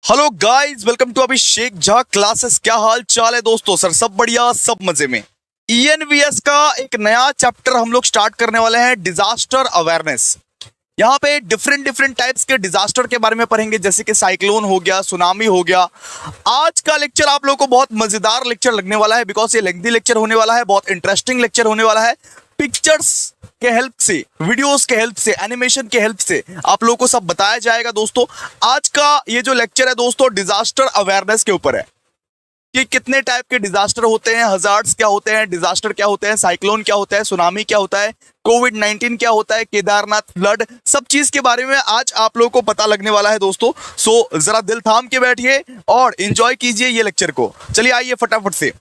Hello guys, welcome to Abhishek Jha classes. क्या हाल चाल है दोस्तों? सर सब बढ़िया, सब मजे में। ईएनवीएस का एक नया चैप्टर हम लोग स्टार्ट करने वाले हैं, डिजास्टर अवेयरनेस। यहाँ पे डिफरेंट टाइप्स के डिजास्टर के बारे में पढ़ेंगे, जैसे कि साइक्लोन हो गया, सुनामी हो गया। आज का लेक्चर आप लोगों को बहुत मजेदार लेक्चर लगने वाला है, बिकॉज ये लेंथी लेक्चर होने वाला है, बहुत इंटरेस्टिंग लेक्चर होने वाला है। पिक्चर्स के हेल्प से, वीडियोस के हेल्प से, एनिमेशन के हेल्प से आप लोगों को सब बताया जाएगा दोस्तों। आज का ये जो लेक्चर है दोस्तों, डिजास्टर अवेयरनेस के ऊपर है कि कितने टाइप के डिजास्टर होते हैं, हजार्ड्स क्या होते हैं, डिजास्टर क्या होते हैं, साइक्लोन क्या होता है, सुनामी क्या होता है, कोविड-19 क्या होता है, केदारनाथ फ्लड, सब चीज के बारे में आज आप लोगों को पता लगने वाला है दोस्तों। सो जरा दिल थाम के बैठिए और एंजॉय कीजिए ये लेक्चर को। चलिए आइए फटाफट से,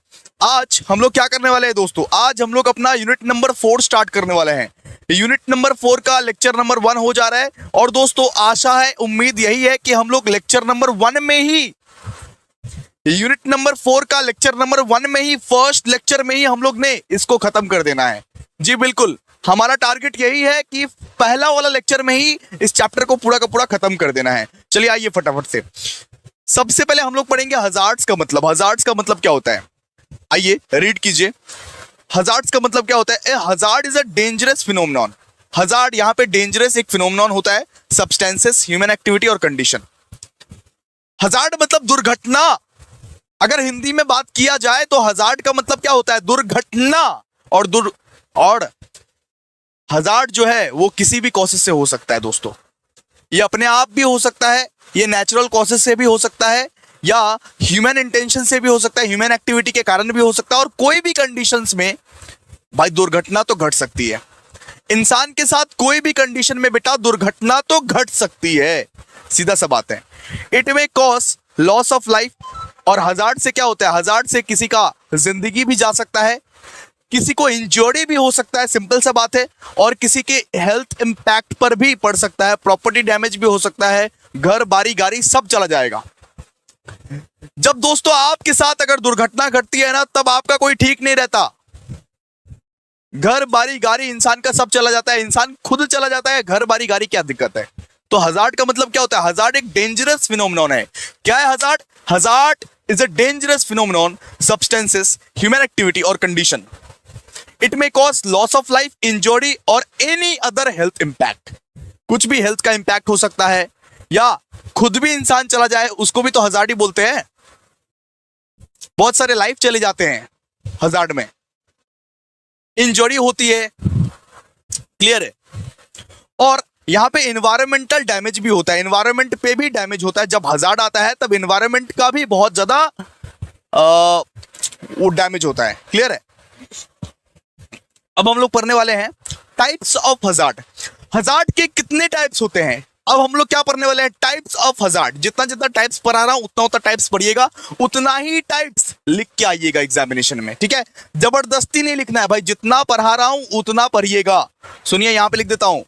आज हम लोग क्या करने वाले हैं दोस्तों? आज हम लोग अपना यूनिट नंबर 4 स्टार्ट करने वाले हैं। यूनिट नंबर 4 का लेक्चर नंबर 1 हो जा रहा है। और दोस्तों आशा है, उम्मीद यही है कि हम लोग लेक्चर नंबर 1 में ही, यूनिट नंबर 4 का लेक्चर नंबर 1 में ही, फर्स्ट लेक्चर में ही हम लोग ने इसको खत्म कर देना है। जी बिल्कुल, हमारा टारगेट यही है कि पहला वाला लेक्चर में ही इस चैप्टर को पूरा का पूरा खत्म कर देना है। चलिए आइए फटाफट से, सबसे पहले हम लोग पढ़ेंगे हजार्ड्स का मतलब। हजार्ड्स का मतलब क्या होता है, आइए रीड कीजिए। हजार्ड्स का मतलब क्या होता है? A hazard is a dangerous phenomenon. Hazard यहाँ पे डेंजरस एक फिनोमेनॉन होता है, सब्सटेंसेस, ह्यूमन एक्टिविटी और कंडीशन। हजार्ड मतलब दुर्घटना। अगर हिंदी में बात किया जाए तो हजार्ड का मतलब क्या होता है? दुर्घटना। और हजार्ड जो है वो किसी भी कॉसेस से हो सकता है दोस्तों। ये अपने आप भी हो सकता है, ये नेचुरल कॉसेस से भी हो सकता है, या ह्यूमन इंटेंशन से भी हो सकता है, ह्यूमन एक्टिविटी के कारण भी हो सकता है। और कोई भी कंडीशंस में भाई दुर्घटना तो घट सकती है। इंसान के साथ कोई भी कंडीशन में बेटा दुर्घटना तो घट सकती है, सीधा सा बात है। It may cause loss of life. और हजार्ड से क्या होता है? हजार्ड से किसी का जिंदगी भी जा सकता है, किसी को इंजरी भी हो सकता है, सिंपल सा बात है। और किसी के हेल्थ इंपैक्ट पर भी पड़ सकता है, प्रॉपर्टी डैमेज भी हो सकता है, घर बारी गाड़ी सब चला जाएगा। जब दोस्तों आपके साथ अगर दुर्घटना घटती है ना, तब आपका कोई ठीक नहीं रहता। घर बारी गाड़ी इंसान का सब चला जाता है, इंसान खुद चला जाता है, घर बारी गाड़ी क्या दिक्कत है? तो हजार्ड का मतलब क्या होता है? हजार्ड एक डेंजरस फिनोमेनॉन है। क्या है hazard? Hazard is a dangerous phenomenon, substances, human activity और condition. It may cause loss of life, injury और एनी अदर हेल्थ इंपैक्ट। कुछ भी हेल्थ का इंपैक्ट हो सकता है, या खुद भी इंसान चला जाए, उसको भी तो हजार्ड ही बोलते हैं। बहुत सारे लाइफ चले जाते हैं हजार्ड में, इंजरी होती है, क्लियर है। और यहां पे एनवायरमेंटल डैमेज भी होता है, एनवायरमेंट पे भी डैमेज होता है। जब हजार्ड आता है तब एनवायरमेंट का भी बहुत ज्यादा वो डैमेज होता है, क्लियर है। अब हम लोग पढ़ने वाले हैं टाइप्स ऑफ हजार्ड। हजार्ड के कितने टाइप्स होते हैं? अब हम लोग क्या पढ़ने वाले हैं? Types of hazard. जितना जितना टाइप्स पढ़ा रहा हूं उतना टाइप्स पढ़िएगा, उतना ही टाइप्स लिख के आइएगा एग्जामिनेशन में, ठीक है। जबरदस्ती नहीं लिखना है भाई, जितना पढ़ा रहा हूं उतना पढ़िएगा। सुनिए यहां पे लिख देता हूं,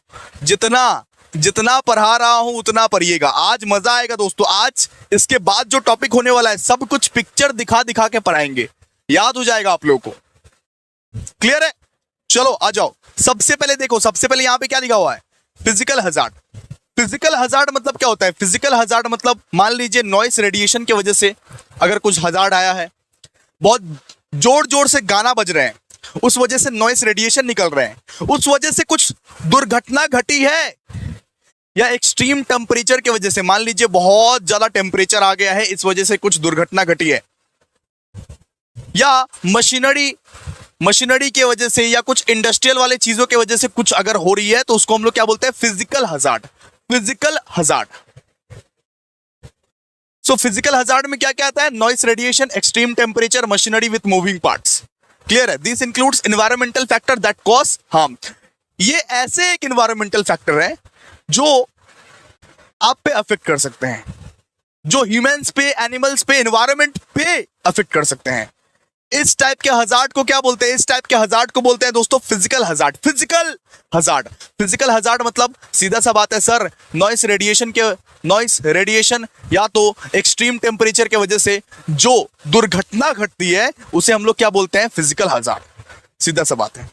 जितना पढ़ा रहा हूं उतना पढ़िएगा। आज मजा आएगा दोस्तों। आज इसके बाद जो टॉपिक होने वाला है, सब कुछ पिक्चर दिखा दिखा के पढ़ाएंगे, याद हो जाएगा आप लोगों को, क्लियर है। चलो आ जाओ, सबसे पहले देखो, सबसे पहले यहां पे क्या लिखा हुआ है? Physical hazard. फिजिकल हजार्ड मतलब क्या होता है? फिजिकल हजार्ड मतलब मान लीजिए नॉइस रेडिएशन की वजह से अगर कुछ हजार्ड आया है, बहुत जोर जोर से गाना बज रहे हैं, उस वजह से नॉइस रेडिएशन निकल रहे हैं, उस वजह से कुछ दुर्घटना घटी है, या एक्सट्रीम टेम्परेचर की वजह से, मान लीजिए बहुत ज्यादा टेम्परेचर आ गया है, इस वजह से कुछ दुर्घटना घटी है, या मशीनरी की वजह से, या कुछ इंडस्ट्रियल वाले चीजों की वजह से कुछ अगर हो रही है, तो उसको हम लोग क्या बोलते हैं? Physical hazard. Physical hazard. So physical hazard में क्या क्या आता है? Noise radiation, extreme temperature, machinery with moving parts, clear है। This includes environmental factor that cause harm. ये ऐसे एक एनवायरमेंटल फैक्टर है जो आप पे अफेक्ट कर सकते हैं, जो ह्यूमंस पे, एनिमल्स पे, एनवायरमेंट पे अफेक्ट कर सकते हैं। इस टाइप के हजार्ड को क्या बोलते हैं? इस टाइप के हजार्ड को बोलते हैं दोस्तों physical hazard. Physical hazard, physical hazard मतलब सीधा सा बात है सर, नॉइस रेडिएशन या तो एक्सट्रीम टेम्परेचर की वजह से जो दुर्घटना घटती है, उसे हम लोग क्या बोलते हैं? फिजिकल हजार्ड, सीधा सा बात है।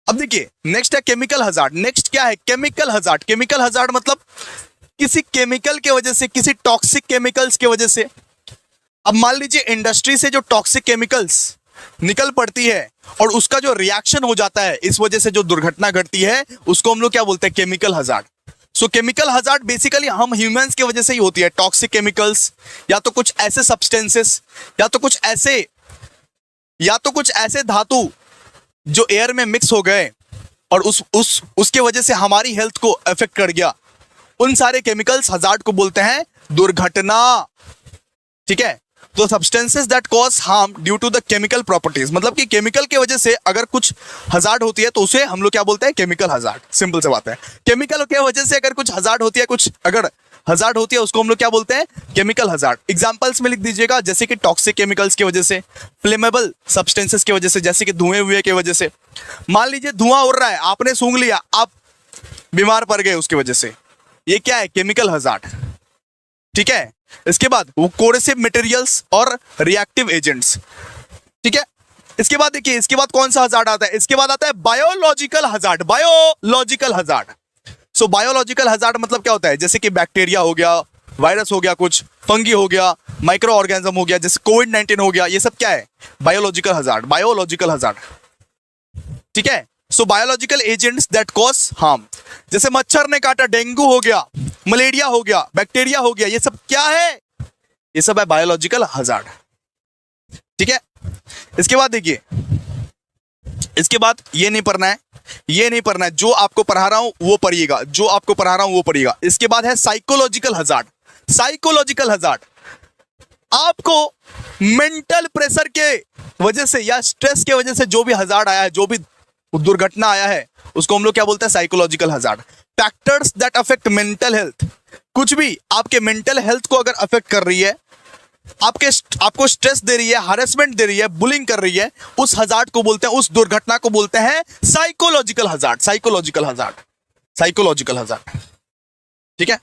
अब देखिए नेक्स्ट है केमिकल हजार्ड। नेक्स्ट क्या है? Chemical hazard. केमिकल हजार्ड मतलब किसी केमिकल के वजह से, किसी टॉक्सिक केमिकल्स के वजह से। अब मान लीजिए इंडस्ट्री से जो टॉक्सिक केमिकल्स निकल पड़ती है और उसका जो रिएक्शन हो जाता है, इस वजह से जो दुर्घटना घटती है, उसको हम लोग क्या बोलते हैं? Chemical hazard. सो केमिकल हजार्ड बेसिकली हम ह्यूमंस की वजह से ही होती है। टॉक्सिक केमिकल्स या तो कुछ ऐसे सब्सटेंसेस या तो कुछ ऐसे धातु जो एयर में मिक्स हो गए और उसके वजह से हमारी हेल्थ को अफेक्ट कर गया, उन सारे केमिकल्स हजार्ड को बोलते हैं दुर्घटना। ठीक है, तो substances that cause harm due to the chemical properties, मतलब कि केमिकल की वजह से अगर कुछ हजार्ड होती है तो उसे हम लोग क्या बोलते हैं? Chemical hazard. सिंपल सी बात है, केमिकल की वजह से अगर कुछ हजार्ड होती है, कुछ अगर हजार्ड होती है, उसको हम लोग क्या बोलते हैं? Chemical hazard. एग्जांपल्स में लिख दीजिएगा, जैसे कि टॉक्सिक केमिकल्स की वजह से, फ्लेमेबल सब्सटेंसेस की वजह से, जैसे कि धुएं हुए की वजह से। मान लीजिए धुआं उड़ रहा है, आपने सूंघ लिया, आप बीमार पड़ गए उसकी वजह से, ये क्या है? Chemical hazard. ठीक है, इसके बाद वो कोरेसिव मटेरियल्स और रिएक्टिव एजेंट्स। ठीक है, इसके बाद देखिए, इसके बाद कौन सा हजार्ड आता है? इसके बाद आता है biological hazard. Biological hazard. So biological hazard मतलब क्या होता है? जैसे कि बैक्टीरिया हो गया, वायरस हो गया, कुछ फंगी हो गया, माइक्रो ऑर्गेनिज्म हो गया, जैसे कोविड-19 हो गया, ये सब क्या है? Biological hazard. Biological hazard. ठीक है, so biological agents that cause harm, जैसे मच्छर ने काटा, डेंगू हो गया, मलेरिया हो गया, बैक्टीरिया हो गया, ये सब क्या है? ये सब है बायोलॉजिकल हजार्ड। ठीक है, इसके बाद देखिए, इसके बाद ये नहीं पढ़ना है, ये नहीं पढ़ना है, जो आपको पढ़ा रहा हूं वो पढ़िएगा, जो आपको पढ़ा रहा हूं वो पढ़िएगा। इसके बाद है साइकोलॉजिकल हजार्ड। साइकोलॉजिकल हजार्ड आपको मेंटल प्रेशर के वजह से या स्ट्रेस के वजह से जो भी हजार्ड आया है, जो भी दुर्घटना आया है, उसको हम लोग क्या बोलते हैं? Psychological hazard. Factors that affect mental health, कुछ भी आपके मेंटल हेल्थ को अगर अफेक्ट कर रही है, आपको स्ट्रेस दे रही है, हरेसमेंट दे रही है, बुलिंग कर रही है, उस हजार्ड को बोलते हैं, उस दुर्घटना को बोलते हैं psychological hazard. Psychological hazard. Psychological hazard. ठीक है,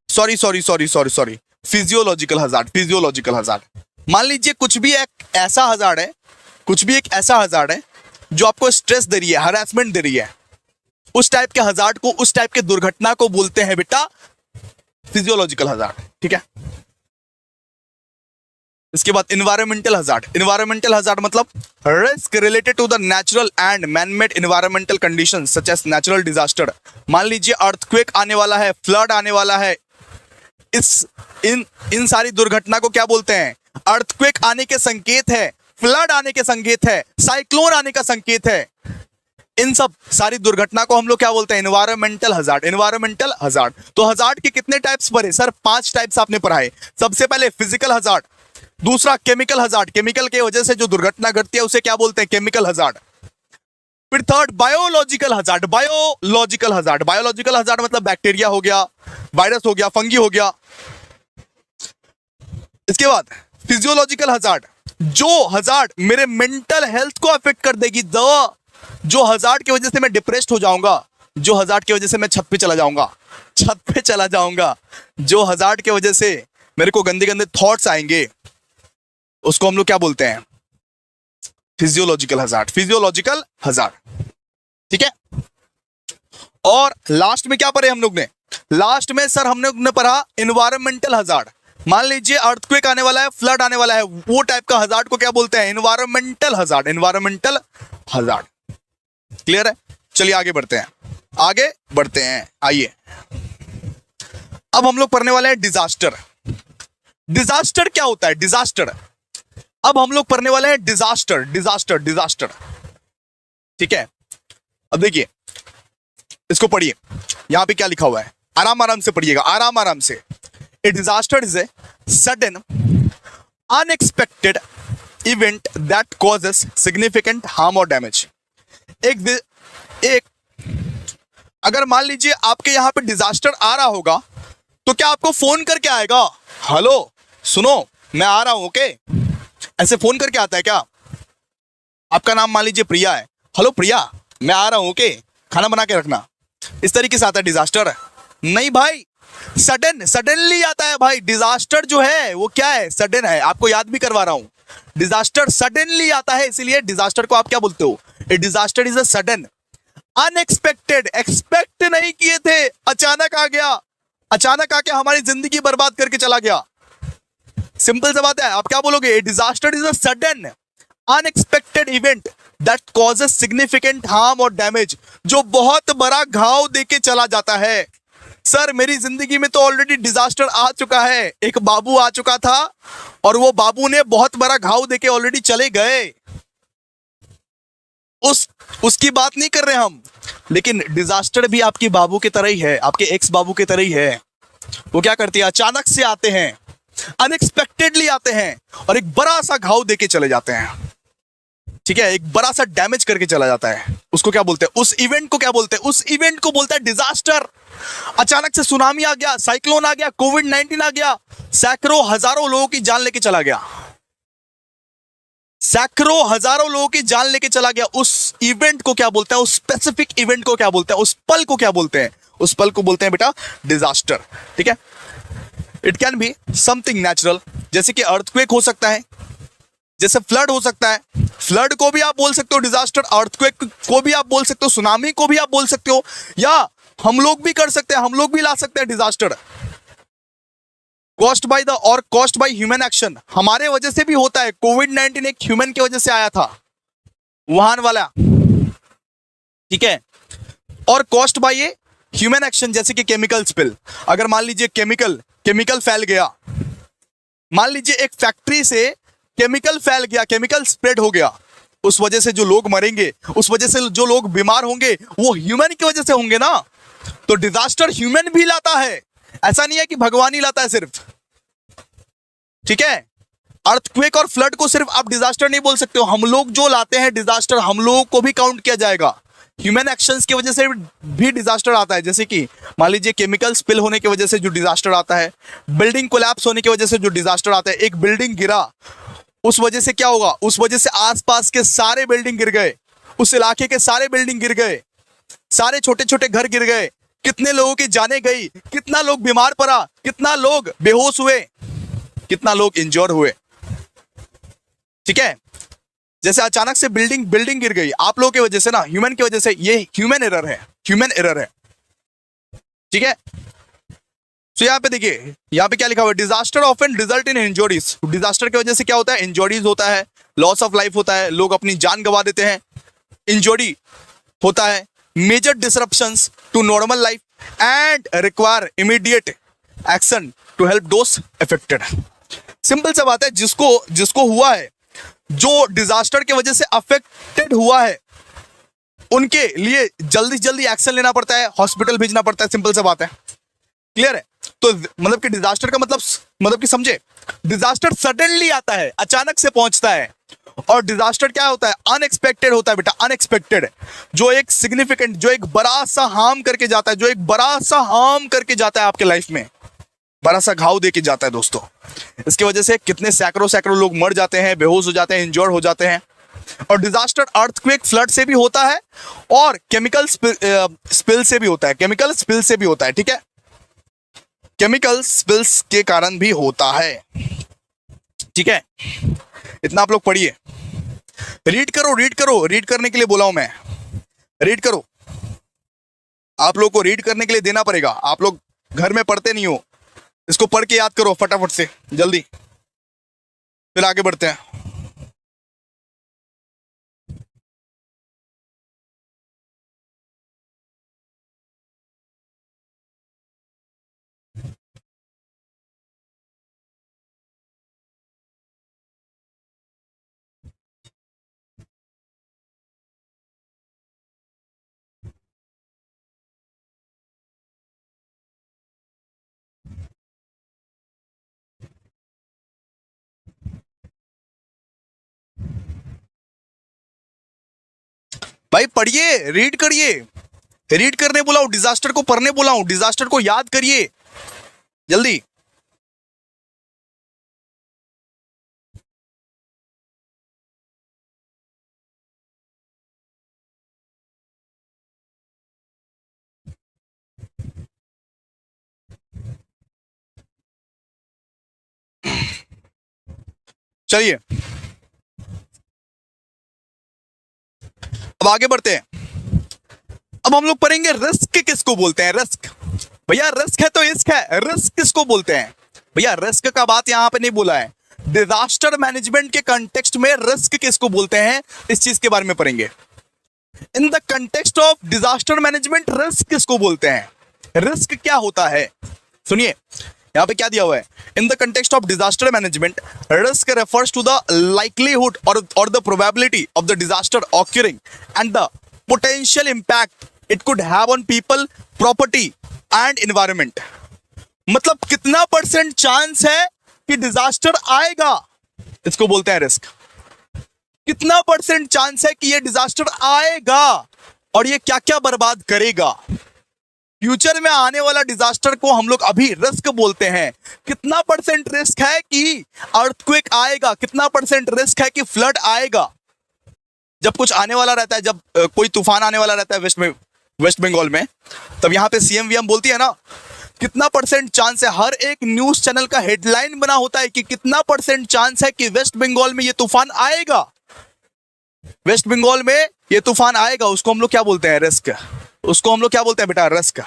sorry, physiological hazard. Physiological hazard, मान लीजिए कुछ भी एक ऐसा हजार्ड है, कुछ भी एक ऐसा हजार्ड है जो आपको स्ट्रेस दे रही है, हरासमेंट दे रही है, उस टाइप के हजार्ड को, उस टाइप के दुर्घटना को बोलते हैं बेटा फिजियोलॉजिकल हजार्ड। ठीक है, इसके बाद इन्वायरमेंटल हजार्ड। इन्वायरमेंटल हजार्ड मतलब risk related to the natural and manmade environmental conditions such as natural disaster. मान लीजिए अर्थक्वेक आने वाला है, फ्लड आने वाला है, इन सारी दुर्घटना को क्या बोलते हैं? अर्थक्वेक आने के संकेत है, फ्लड आने के संकेत है, साइक्लोन आने का संकेत है। इन सब सारी दुर्घटना को हम लोग क्या बोलते हैं? Environmental hazard. Environmental hazard. तो हजार्ड के कितने टाइप्स पढ़े सर? 5 टाइप्स आपने पढ़ाए। सबसे पहले फिजिकल हजार्ड, दूसरा केमिकल हजार्ड, केमिकल के वजह से जो दुर्घटना घटती है उसे क्या बोलते हैं? Chemical hazard. फिर third biological hazard. Biological hazard, biological hazard मतलब बैक्टीरिया हो गया, वायरस हो गया, फंगी हो गया। इसके बाद फिजियोलॉजिकल हजार्ड, जो हजार्ड मेरे मेंटल हेल्थ को अफेक्ट कर देगी। जो हजार्ड की वजह से मैं डिप्रेस्ड हो जाऊंगा, जो हजार्ड की वजह से मैं छत पे चला जाऊंगा, जो हजार्ड की वजह से मेरे को गंदे गंदे थॉट्स आएंगे, उसको हम लोग क्या बोलते हैं? Physiological hazard. Physiological hazard. ठीक है, और लास्ट में क्या पढ़े हम लोग ने? लास्ट में सर हम लोग ने पढ़ा एनवायरमेंटल हजार्ड। मान लीजिए अर्थक्वेक आने वाला है, फ्लड आने वाला है, वो टाइप का हजार्ड को क्या बोलते हैं? Environmental hazard. Environmental hazard. Clear है? चलिए आगे बढ़ते हैं, आइए अब हम लोग पढ़ने वाले हैं डिजास्टर। डिजास्टर क्या होता है? डिजास्टर, अब हम लोग पढ़ने वाले हैं डिजास्टर। ठीक है, अब देखिए इसको पढ़िए, यहां पे क्या लिखा हुआ है, आराम से पढ़िएगा, आराम से। A disaster is a sudden, unexpected event that causes significant harm or damage. एक अगर मान लीजिए आपके यहां पे डिजास्टर आ रहा होगा तो क्या आपको फोन करके आएगा? हेलो सुनो मैं आ रहा हूं, ओके? ऐसे फोन करके आता है क्या? आपका नाम मान लीजिए प्रिया है, हेलो प्रिया मैं आ रहा हूं, ओके? खाना बना के रखना। इस तरीके से आता है डिजास्टर? नहीं भाई, सडनली आता है भाई। डिजास्टर जो है वो क्या है? सडन है। आपको याद भी करवा रहा हूं, डिजास्टर सडनली आता है, इसीलिए डिजास्टर को आप क्या बोलते हो? ए disaster is a sudden, unexpected, expect नहीं किए थे, अचानक आ गया, अचानक आके हमारी जिंदगी बर्बाद करके चला गया। सिंपल सा बात है, आप क्या बोलोगे? Disaster is a sudden unexpected event that causes significant harm और डैमेज, जो बहुत बड़ा घाव देके चला जाता है। सर मेरी जिंदगी में तो ऑलरेडी डिजास्टर आ चुका है, एक बाबू आ चुका था और वो बाबू ने बहुत बड़ा घाव देके ऑलरेडी चले गए, उसकी बात नहीं कर रहे हम। लेकिन डिजास्टर भी आपके बाबू की तरह ही है, आपके एक्स बाबू की तरह ही है। वो क्या करती है? अचानक से आते हैं, अनएक्सपेक्टेडली आते हैं और एक बड़ा सा घाव देके चले जाते हैं। ठीक है, एक बड़ा सा डैमेज करके चला जाता है। उसको क्या बोलते हैं? उस इवेंट को क्या बोलते हैं? उस इवेंट को बोलता है डिजास्टर। अचानक से सुनामी आ गया, साइक्लोन आ गया, कोविड-19 आ गया, सैकड़ों हजारों लोगों की जान लेके चला गया, सैकड़ों हजारों लोगों की जान लेके चला गया। उस इवेंट को क्या बोलते हैं? उस स्पेसिफिक इवेंट को क्या बोलते हैं? उस पल को क्या बोलते हैं? उस पल को बोलते हैं बेटा डिजास्टर। ठीक है, it can be something natural, जैसे कि अर्थक्वेक हो सकता है, जैसे फ्लड हो सकता है। फ्लड को भी आप बोल सकते हो डिजास्टर, अर्थक्वेक को भी आप बोल सकते हो, सुनामी को भी आप बोल सकते हो, या हम लोग भी कर सकते हैं, हम लोग भी ला सकते हैं डिजास्टर। कॉस्ट बाय द और कॉस्ट बाय ह्यूमन एक्शन, हमारे वजह से भी होता है। कोविड-19 एक ह्यूमन की वजह से आया था, वुहान वाला। ठीक है, और कॉस्ट बाय ये ह्यूमन एक्शन, जैसे कि केमिकल स्पिल। अगर मान लीजिए केमिकल फैल गया, मान लीजिए एक फैक्ट्री से केमिकल फैल गया, केमिकल स्प्रेड हो गया, उस वजह से जो लोग मरेंगे, उस वजह से जो लोग बीमार होंगे, वो ह्यूमन की वजह से होंगे ना। तो डिजास्टर ह्यूमन भी लाता है, ऐसा नहीं है कि भगवान ही लाता है सिर्फ। ठीक है, अर्थक्वेक और फ्लड को सिर्फ आप डिजास्टर नहीं बोल सकते हो, हम लोग जो लाते हैं डिजास्टर, हम लोगों को भी काउंट किया जाएगा। ह्यूमन एक्शंस की वजह से भी डिजास्टर आता है, जैसे कि मान लीजिए केमिकल स्पिल होने की वजह से जो डिजास्टर आता है, बिल्डिंग कोलैप्स होने की वजह से जो डिजास्टर आता है। एक बिल्डिंग गिरा, उस वजह से क्या होगा? उस वजह से आसपास के सारे बिल्डिंग गिर गए, उस इलाके के सारे बिल्डिंग गिर गए, सारे छोटे छोटे घर गिर गए, कितने लोगों की जानें गई, कितना लोग बीमार पड़ा, कितना लोग बेहोश हुए, कितना लोग इंजोर हुए। ठीक है, जैसे अचानक से बिल्डिंग गिर गई आप लोगों की वजह से ना, ह्यूमन की वजह से। ये ह्यूमन एरर है, ह्यूमन एरर है। ठीक है, तो यहाँ पे देखिए, यहाँ पे क्या लिखा हुआ है? Disaster often result in injuries. Disaster की वजह से क्या होता है? इंजरीज होता है, लॉस ऑफ लाइफ होता है, लोग अपनी जान गंवा देते हैं, इंजरी होता है, major disruptions to normal life and require immediate action to help those affected. Simple सा बात है, जिसको हुआ है, जो डिजास्टर की वजह से अफेक्टेड हुआ है, उनके लिए जल्दी से जल्दी एक्शन लेना पड़ता है, हॉस्पिटल भेजना पड़ता है। सिंपल सा बात है, क्लियर है? तो मतलब कि डिजास्टर का मतलब कि समझे, डिजास्टर सडनली आता है, अचानक से पहुंचता है। और डिजास्टर क्या होता है? अनएक्सपेक्टेड होता है बेटा, अनएक्सपेक्टेड, जो एक सिग्निफिकेंट, जो एक बड़ा सा हार्म करके जाता है, जो एक बड़ा सा हार्म करके जाता है आपके लाइफ में, बड़ा सा घाव देके जाता है दोस्तों। इसकी वजह से कितने सैकड़ों लोग मर जाते हैं, बेहोश हो जाते हैं, इंजोर हो जाते हैं। और डिजास्टर अर्थक्वेक, फ्लड से भी होता है और केमिकल स्पिल से भी होता है, केमिकल स्पिल से भी होता है। ठीक है, केमिकल स्पिल्स के कारण भी होता है। ठीक है, इतना आप लोग पढ़िए, रीड करो, रीड करने के लिए बोला हूं मैं, रीड करो। आप लोग को रीड करने के लिए देना पड़ेगा, आप लोग घर में पढ़ते नहीं हो, इसको पढ़ के याद करो फटाफट से, जल्दी, फिर आगे बढ़ते हैं। भाई पढ़िए, रीड करिए, रीड करने बोला हूं, डिजास्टर को पढ़ने बोला हूं, डिजास्टर को याद करिए जल्दी। चलिए अब आगे बढ़ते हैं। अब हम लोग पढ़ेंगे रिस्क किसको बोलते हैं। रिस्क भैया, रिस्क है तो इश्क है, रिस्क किसको बोलते हैं भैया। रिस्क का बात यहां पे नहीं बोला है, डिजास्टर मैनेजमेंट के कंटेक्स्ट में रिस्क किसको बोलते हैं इस चीज के बारे में पढ़ेंगे। इन the context of disaster management risk किसको बोलते हैं, रिस्क क्या होता है। सुनिए यहां पे क्या दिया हुआ है, in the context of disaster management risk refers to the likelihood और the probability of the disaster occurring and the potential impact it could have on people, property and environment. मतलब कितना परसेंट चांस है कि disaster आएगा, इसको बोलते हैं risk. कितना परसेंट चांस है कि ये डिजास्टर आएगा और ये क्या क्या बर्बाद करेगा। फ्यूचर में आने वाला डिजास्टर को हम लोग अभी रिस्क बोलते हैं। कितना परसेंट रिस्क है कि अर्थक्वेक आएगा, कितना परसेंट रिस्क है कि फ्लड आएगा। जब कुछ आने वाला रहता है, जब कोई तूफान आने वाला रहता है वेस्ट बंगाल में, तब यहां पे सीएम वीएम बोलती है ना, कितना परसेंट चांस है। हर एक न्यूज चैनल का हेडलाइन बना होता है कि कितना परसेंट चांस है कि वेस्ट बंगाल में ये तूफान आएगा, वेस्ट बंगाल में ये तूफान आएगा। उसको हम लोग क्या बोलते हैं, रिस्क। उसको हम लोग क्या बोलते हैं बेटा, रिस्क।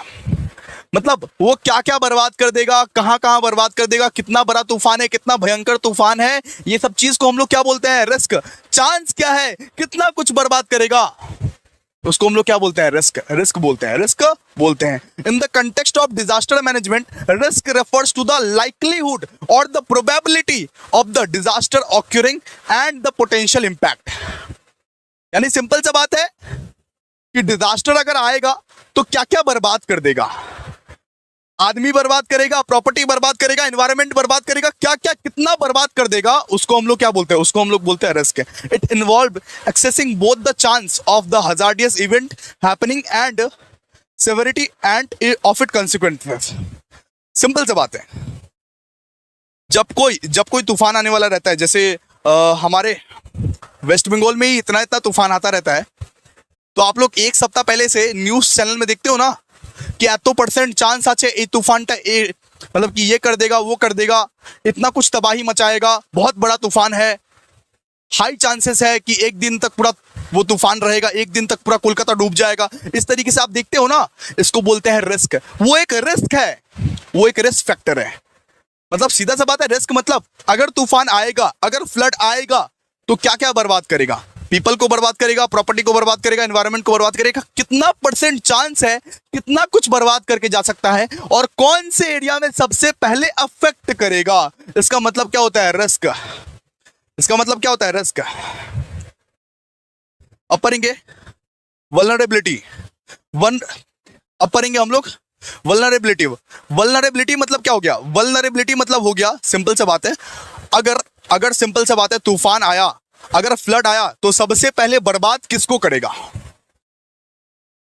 मतलब वो क्या क्या बर्बाद कर देगा, कहां कहां बर्बाद कर देगा, कितना बड़ा तूफान है, कितना भयंकर तूफान है, ये सब चीज को हम लोग क्या बोलते हैं, रिस्क। चांस क्या है, कितना कुछ बर्बाद करेगा, उसको हम लोग क्या बोलते हैं, रिस्क। रिस्क बोलते हैं, रिस्क बोलते हैं। In the context of disaster management risk refers to the likelihood और the probability of the disaster occurring and the potential impact. यानी सिंपल सा बात है कि डिजास्टर अगर आएगा तो क्या क्या बर्बाद कर देगा। आदमी बर्बाद करेगा, प्रॉपर्टी बर्बाद करेगा, एनवायरनमेंट बर्बाद करेगा, क्या क्या कितना बर्बाद कर देगा, उसको हम लोग क्या बोलते हैं, उसको हम लोग बोलते हैं risk. It involve accessing both the chance of the hazardous event happening and severity end of it consequences. Simple सा बात है, जब कोई तूफान आने वाला रहता है, जैसे हमारे वेस्ट बंगाल में ही इतना तूफान आता रहता है, तो आप लोग एक सप्ताह पहले से न्यूज चैनल में देखते हो ना कि एतो परसेंट चांस आछे ए तूफानटा मतलब कि ये कर देगा, वो कर देगा, इतना कुछ तबाही मचाएगा, बहुत बड़ा तूफान है, हाई चांसेस है कि एक दिन तक पूरा वो तूफान रहेगा, एक दिन तक पूरा कोलकाता डूब जाएगा। इस तरीके से आप देखते हो ना, इसको बोलते हैं रिस्क। वो एक रिस्क है, वो एक रिस्क फैक्टर है। मतलब सीधा सा बात है, रिस्क मतलब अगर तूफान आएगा, अगर फ्लड आएगा तो क्या क्या बर्बाद करेगा, पीपल को बर्बाद करेगा, प्रॉपर्टी को बर्बाद करेगा, एनवायरनमेंट को बर्बाद करेगा, कितना परसेंट चांस है, कितना कुछ बर्बाद करके जा सकता है और कौन से एरिया में सबसे पहले अफेक्ट करेगा। इसका मतलब क्या होता है, रिस्क। इसका मतलब क्या होता है, रिस्क। अब पढ़ेंगे वल्नरेबिलिटी। अब पढ़ेंगे हम लोग वल्नरेबिलिटी। वल्नरेबिलिटी मतलब क्या हो गया, वल्नरेबिलिटी मतलब हो गया, सिंपल सा बात है, अगर सिंपल सा बात है, तूफान आया, अगर फ्लड आया तो सबसे पहले बर्बाद किसको करेगा।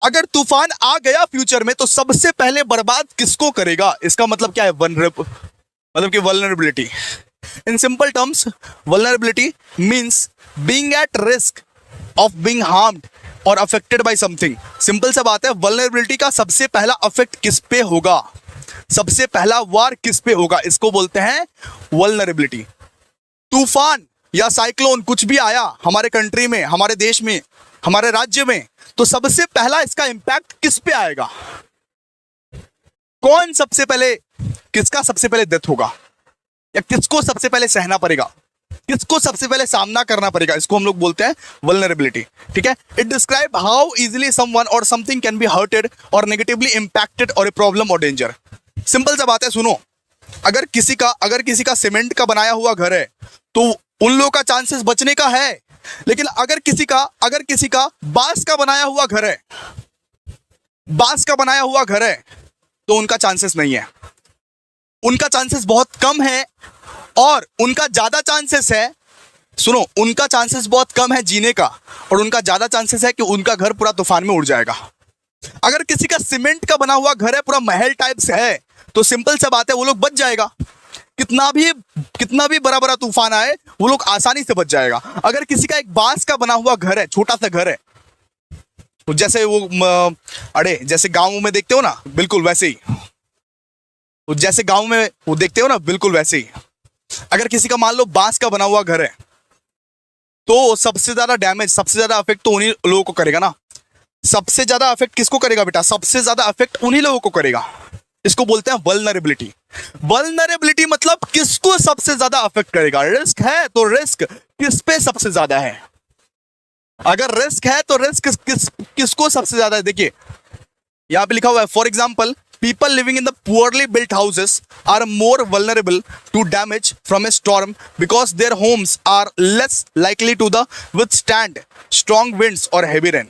अगर तूफान आ गया फ्यूचर में तो सबसे पहले बर्बाद किसको करेगा। इसका मतलब क्या है, मतलब कि vulnerability. In simple terms vulnerability means being at risk of being harmed और अफेक्टेड बाय समथिंग। सिंपल सा बात है, वल्नरेबिलिटी का सबसे पहला अफेक्ट किस पे होगा, सबसे पहला वार किस पे होगा, इसको बोलते हैं वल्नरेबिलिटी। तूफान या साइक्लोन कुछ भी आया हमारे कंट्री में, हमारे देश में, हमारे राज्य में, तो सबसे पहला इसका इंपैक्ट किस पे आएगा, कौन सबसे पहले, किसका सबसे पहले डेथ होगा या किसको सबसे पहले सहना पड़ेगा, किसको सबसे पहले सामना करना पड़ेगा, इसको हम लोग बोलते हैं वल्नरेबिलिटी। ठीक है, it describe how easily someone और समथिंग कैन बी हर्टेड और नेगेटिवली इंपैक्टेड और ए प्रॉब्लम और डेंजर। सिंपल सा बात है, सुनो, अगर किसी का सीमेंट का बनाया हुआ घर है तो उन लोगों का चांसेस बचने का है, लेकिन अगर किसी का बांस का बनाया हुआ घर है, बांस का बनाया हुआ घर है, तो उनका चांसेस नहीं है, उनका चांसेस बहुत कम है। और उनका ज्यादा चांसेस है, सुनो, उनका चांसेस बहुत कम है जीने का, और उनका ज्यादा चांसेस है कि उनका घर पूरा तूफान में उड़ जाएगा। अगर किसी का सीमेंट का बना हुआ घर है, पूरा महल टाइप से है, तो सिंपल सा बात है, वो लोग बच जाएगा। कितना भी बड़ा बड़ा तूफान आए, वो लोग आसानी से बच जाएगा। अगर किसी का एक बांस का बना हुआ घर है, छोटा सा घर है, जैसे वो जैसे गांव में देखते हो ना, बिल्कुल वैसे ही, जैसे गांव में वो देखते हो ना, बिल्कुल वैसे ही। अगर किसी का मान लो बांस का बना हुआ घर है, तो सबसे ज्यादा डैमेज, सबसे ज्यादा अफेक्ट तो उन्हीं लोगों को करेगा ना। सबसे ज्यादा अफेक्ट किसको करेगा बेटा? सबसे ज्यादा अफेक्ट उन्हीं लोगों को करेगा। इसको बोलते हैं वल्नरेबिलिटी। वल्नरेबिलिटी मतलब किसको सबसे ज्यादा अफेक्ट करेगा? रिस्क है तो रिस्क किस पे सबसे ज्यादा है? अगर रिस्क है तो रिस्क किसको सबसे ज्यादा है? देखिए यहां पे लिखा हुआ है, for example people living in the poorly built houses are more vulnerable to damage from a storm because their homes are less likely to withstand strong winds or heavy rain.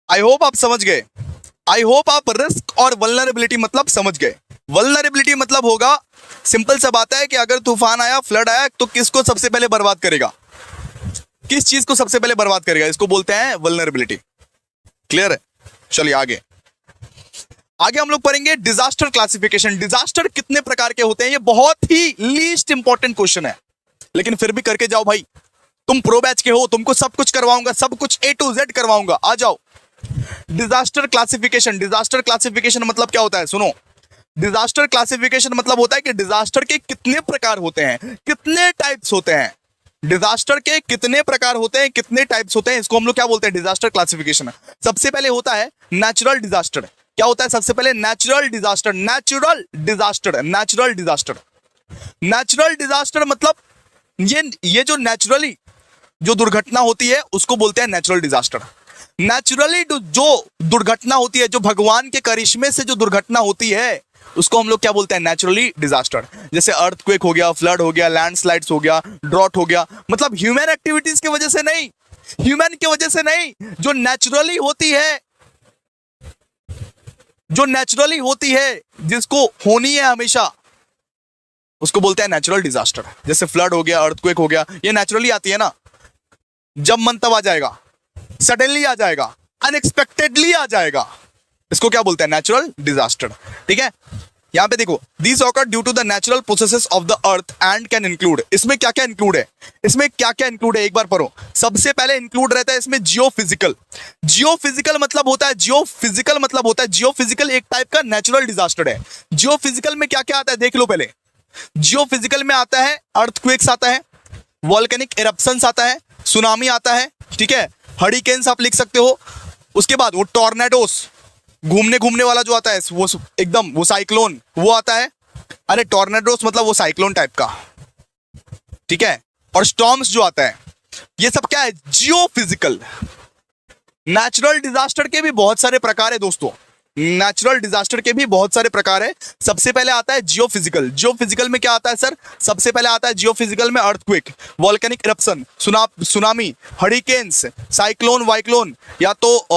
I hope आप समझ गए। I hope आप risk और vulnerability मतलब समझ गए। Vulnerability मतलब होगा, सिंपल सा बात है कि अगर तूफान आया, फ्लड आया, तो किसको सबसे पहले बर्बाद करेगा? किस चीज को सबसे पहले बर्बाद करेगा? इसको बोलते हैं वल्नरेबिलिटी। क्लियर है? चलिए आगे हम लोग पढ़ेंगे डिजास्टर क्लासिफिकेशन। डिजास्टर कितने प्रकार के होते हैं? ये बहुत ही लीस्ट इंपॉर्टेंट क्वेश्चन है, लेकिन फिर भी करके जाओ भाई। तुम प्रो बैच के हो, तुमको सब कुछ करवाऊंगा, सब कुछ A to Z करवाऊंगा, आ जाओ। Disaster classification. डिजास्टर क्लासिफिकेशन मतलब क्या होता है? सुनो, डिजास्टर क्लासिफिकेशन मतलब होता है कि डिजास्टर के कितने प्रकार होते हैं, कितने टाइप्स होते हैं। डिजास्टर के कितने प्रकार होते हैं, कितने टाइप्स होते हैं, इसको हम लोग क्या बोलते हैं? Disaster classification. सबसे पहले होता है नेचुरल डिजास्टर। क्या होता है सबसे पहले? Natural disaster. Natural disaster, natural disaster. Natural disaster मतलब ये जो नेचुरली जो दुर्घटना होती है उसको बोलते हैं नेचुरल डिजास्टर। नेचुरली जो दुर्घटना होती है, जो भगवान के करिश्मे से जो दुर्घटना होती है, उसको हम लोग क्या बोलते हैं? Naturally disaster. जैसे अर्थक्वेक हो गया, फ्लड हो गया, लैंडस्लाइड्स हो गया, ड्रॉट हो गया। मतलब ह्यूमन एक्टिविटीज की वजह से नहीं, ह्यूमन की वजह से नहीं, जो नेचुरली होती है, जो नेचुरली होती है, जिसको होनी है हमेशा, उसको बोलते हैं नेचुरल डिजास्टर। जैसे फ्लड हो गया, अर्थक्वेक हो गया, ये नेचुरली आती है ना, जब मन तब आ जाएगा, सडनली आ जाएगा, अनएक्सपेक्टेडली आ जाएगा, इसको क्या बोलते हैं? Natural disaster. ठीक है, यहां पे देखो, these occur due to the natural processes of the earth and can include. इसमें क्या क्या इंक्लूड है? इसमें क्या क्या इंक्लूड है एक बार पढ़ो। सबसे पहले इंक्लूड रहता है इसमें जियोफिजिकल। जियोफिजिकल मतलब होता है, जियोफिजिकल एक टाइप का नेचुरल डिजास्टर है। जियोफिजिकल में क्या क्या आता है देख लो पहले। जियोफिजिकल में आता है अर्थक्वेक्स आता है, वोल्केनिक इरप्शंस आता है, सुनामी आता है, ठीक है, हरिकेन्स आप लिख सकते हो। उसके बाद वो टॉर्नेडोस, घूमने वाला जो आता है, वो एकदम वो साइक्लोन वो आता है। अरे टॉर्नेडोस मतलब वो साइक्लोन टाइप का, ठीक है। और स्टॉर्म्स जो आता है, ये सब क्या है? जियोफिजिकल। नेचुरल डिजास्टर के भी बहुत सारे प्रकार है दोस्तों, नेचुरल डिजास्टर के भी बहुत सारे प्रकार है। सबसे पहले आता है जियोफिजिकल। जियोफिजिकल में क्या आता है सर? सबसे पहले आता है जियोफिजिकल में earthquake, volcanic eruption, tsunami, hurricanes, cyclone, वाइक्लोन, या तो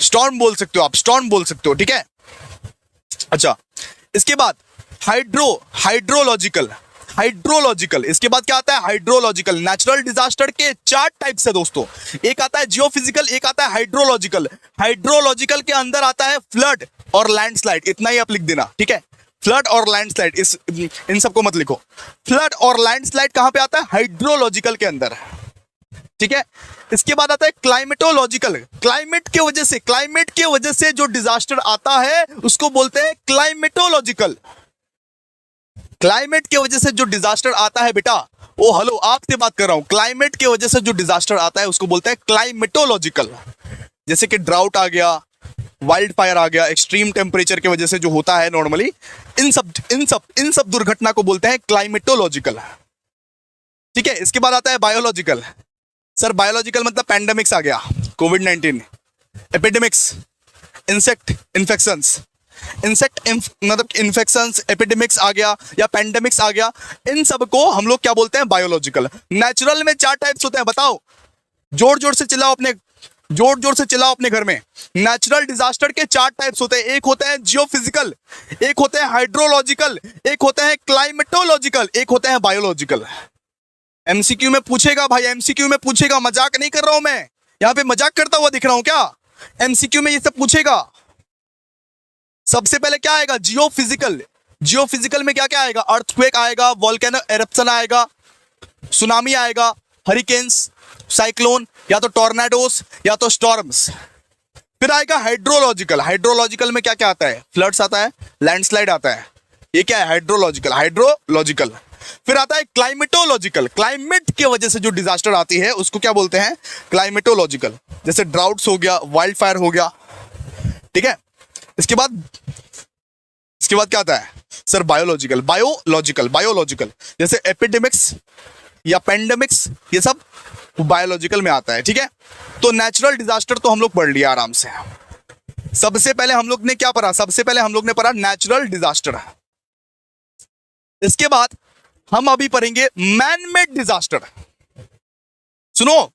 स्टॉर्म बोल सकते हो आप, स्टॉर्म बोल सकते हो, ठीक है। अच्छा, इसके बाद हाइड्रोलॉजिकल। इसके बाद क्या आता है? हाइड्रोलॉजिकल। नेचुरल डिजास्टर के 4 टाइप्स है दोस्तों, एक आता है जियोफिजिकल, एक आता है हाइड्रोलॉजिकल। हाइड्रोलॉजिकल के अंदर आता है फ्लड और लैंडस्लाइड, इतना ही आप लिख देना, ठीक है। फ्लड और लैंडस्लाइड, इन सबको मत लिखो। फ्लड और लैंडस्लाइड कहां पे आता है? हाइड्रोलॉजिकल के अंदर, ठीक है। इसके बाद आता है क्लाइमेटोलॉजिकल। क्लाइमेट के वजह से जो डिजास्टर आता है उसको बोलते हैं क्लाइमेटोलॉजिकल। क्लाइमेट की वजह से जो डिजास्टर आता है बेटा, ओ हेलो आपसे बात कर रहा हूं, क्लाइमेट की वजह से जो डिजास्टर आता है उसको बोलते हैं क्लाइमेटोलॉजिकल। जैसे कि ड्राउट आ गया, वाइल्ड फायर आ गया, एक्सट्रीम टेम्परेचर की वजह से जो होता है नॉर्मली, इन सब दुर्घटना को बोलते हैं क्लाइमेटोलॉजिकल, ठीक है। इसके बाद आता है बायोलॉजिकल। सर बायोलॉजिकल मतलब पैंडेमिक्स आ गया, कोविड-19, एपिडेमिक्स, इंसेक्ट मतलब इन्फेक्शंस, एपिडेमिक्स आ गया या पैंडेमिक्स आ गया, इन सब को हम लोग क्या बोलते हैं? बायोलॉजिकल। नेचुरल में 4 टाइप्स होते हैं, बताओ, जोर से चिल्लाओ अपने घर में। नेचुरल डिजास्टर के 4 टाइप्स होते हैं, एक होते हैं जियोफिजिकल, एक होते हैं हाइड्रोलॉजिकल, एक होते हैं क्लाइमेटोलॉजिकल, एक होते हैं बायोलॉजिकल। एमसीक्यू में पूछेगा भाई, एमसीक्यू में पूछेगा, मजाक नहीं कर रहा हूं मैं, यहां पे मजाक करता हुआ दिख रहा हूं क्या? एमसीक्यू में ये सब पूछेगा। सबसे पहले क्या आएगा? जियोफिजिकल में क्या क्या आएगा? अर्थक्वेक आएगा, वोल्केनो एरप्शन आएगा, सुनामी आएगा, हरिकेन्स, साइक्लोन, या तो टॉर्नेडोस या तो स्टॉर्म्स। फिर आएगा हाइड्रोलॉजिकल में क्या क्या आता है? फ्लड्स आता है, लैंडस्लाइड आता है, ये क्या है? हाइड्रोलॉजिकल। फिर आता है क्लाइमेटोलॉजिकल, क्लाइमेट की वजह से जो डिजास्टर आती है उसको क्या बोलते हैं, क्लाइमेटोलॉजिकल, जैसे ड्राउट्स हो गया, वाइल्ड फायर हो गया, ठीक है। इसके बाद क्या आता है सर, बायोलॉजिकल, बायोलॉजिकल जैसे एपिडेमिक्स या पेंडेमिक्स, ये सब बायोलॉजिकल में आता है, ठीक है। तो नेचुरल डिजास्टर तो हम लोग पढ़ लिया आराम से। सबसे पहले हम लोग ने क्या पढ़ा, सबसे पहले हम लोग ने पढ़ा नेचुरल डिजास्टर। इसके बाद हम अभी पढ़ेंगे मैन मेड डिजास्टर। सुनो,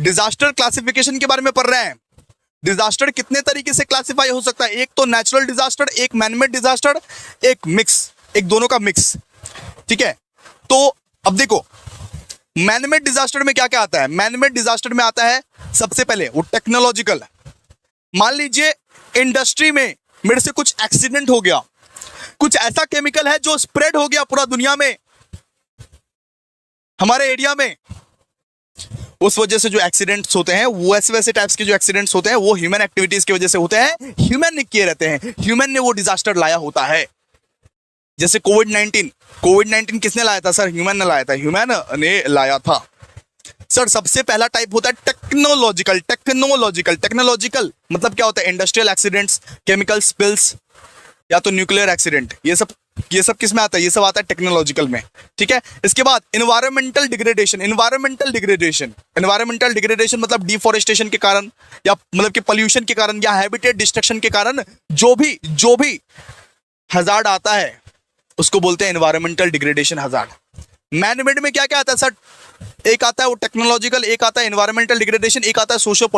डिजास्टर क्लासिफिकेशन के बारे में पढ़ रहे हैं। डिजास्टर कितने तरीके से क्लासिफाई हो सकता है, एक तो नेचुरल डिजास्टर, एक मैन मेड डिजास्टर, एक मिक्स, एक दोनों का मिक्स, ठीक है। तो अब देखो मैन मेड डिजास्टर में क्या क्या आता है। मैन मेड डिजास्टर में आता है सबसे पहले वो टेक्नोलॉजिकल। मान लीजिए इंडस्ट्री में मेरे से कुछ एक्सीडेंट हो गया, कुछ ऐसा केमिकल है जो स्प्रेड हो गया पूरा दुनिया में, हमारे एरिया में, उस वजह से जो एक्सीडेंट्स होते हैं, वो वैसे टाइप्स के जो एक्सीडेंट्स होते हैं वो ह्यूमन एक्टिविटीज की वजह से होते हैं, ह्यूमन ने किए रहते हैं, ह्यूमन ने वो डिजास्टर लाया होता है। जैसे कोविड-19 किसने लाया था सर, ह्यूमन ने लाया था, ह्यूमन ने लाया था। सर सबसे पहला टाइप होता है टेक्नोलॉजिकल मतलब क्या होता है, इंडस्ट्रियल एक्सीडेंट्स, केमिकल स्पिल्स या तो न्यूक्लियर एक्सीडेंट, ये सब किस में आता है, ये सब आता है टेक्नोलॉजिकल में, ठीक है। इसके बाद एनवायरमेंटल डिग्रेडेशन मतलब डिफॉरेस्टेशन के कारण या मतलब कि पोल्यूशन के कारण या हैबिटेट डिस्ट्रक्शन के कारण जो भी हजार्ड आता है उसको बोलते हैं environmental degradation hazard. Man made में क्या क्या आता है सर, एक आता है वो टेक्नोलॉजिकल, एक आता है एनवायरमेंटल डिग्रेडेशन, एक आता है सोशियो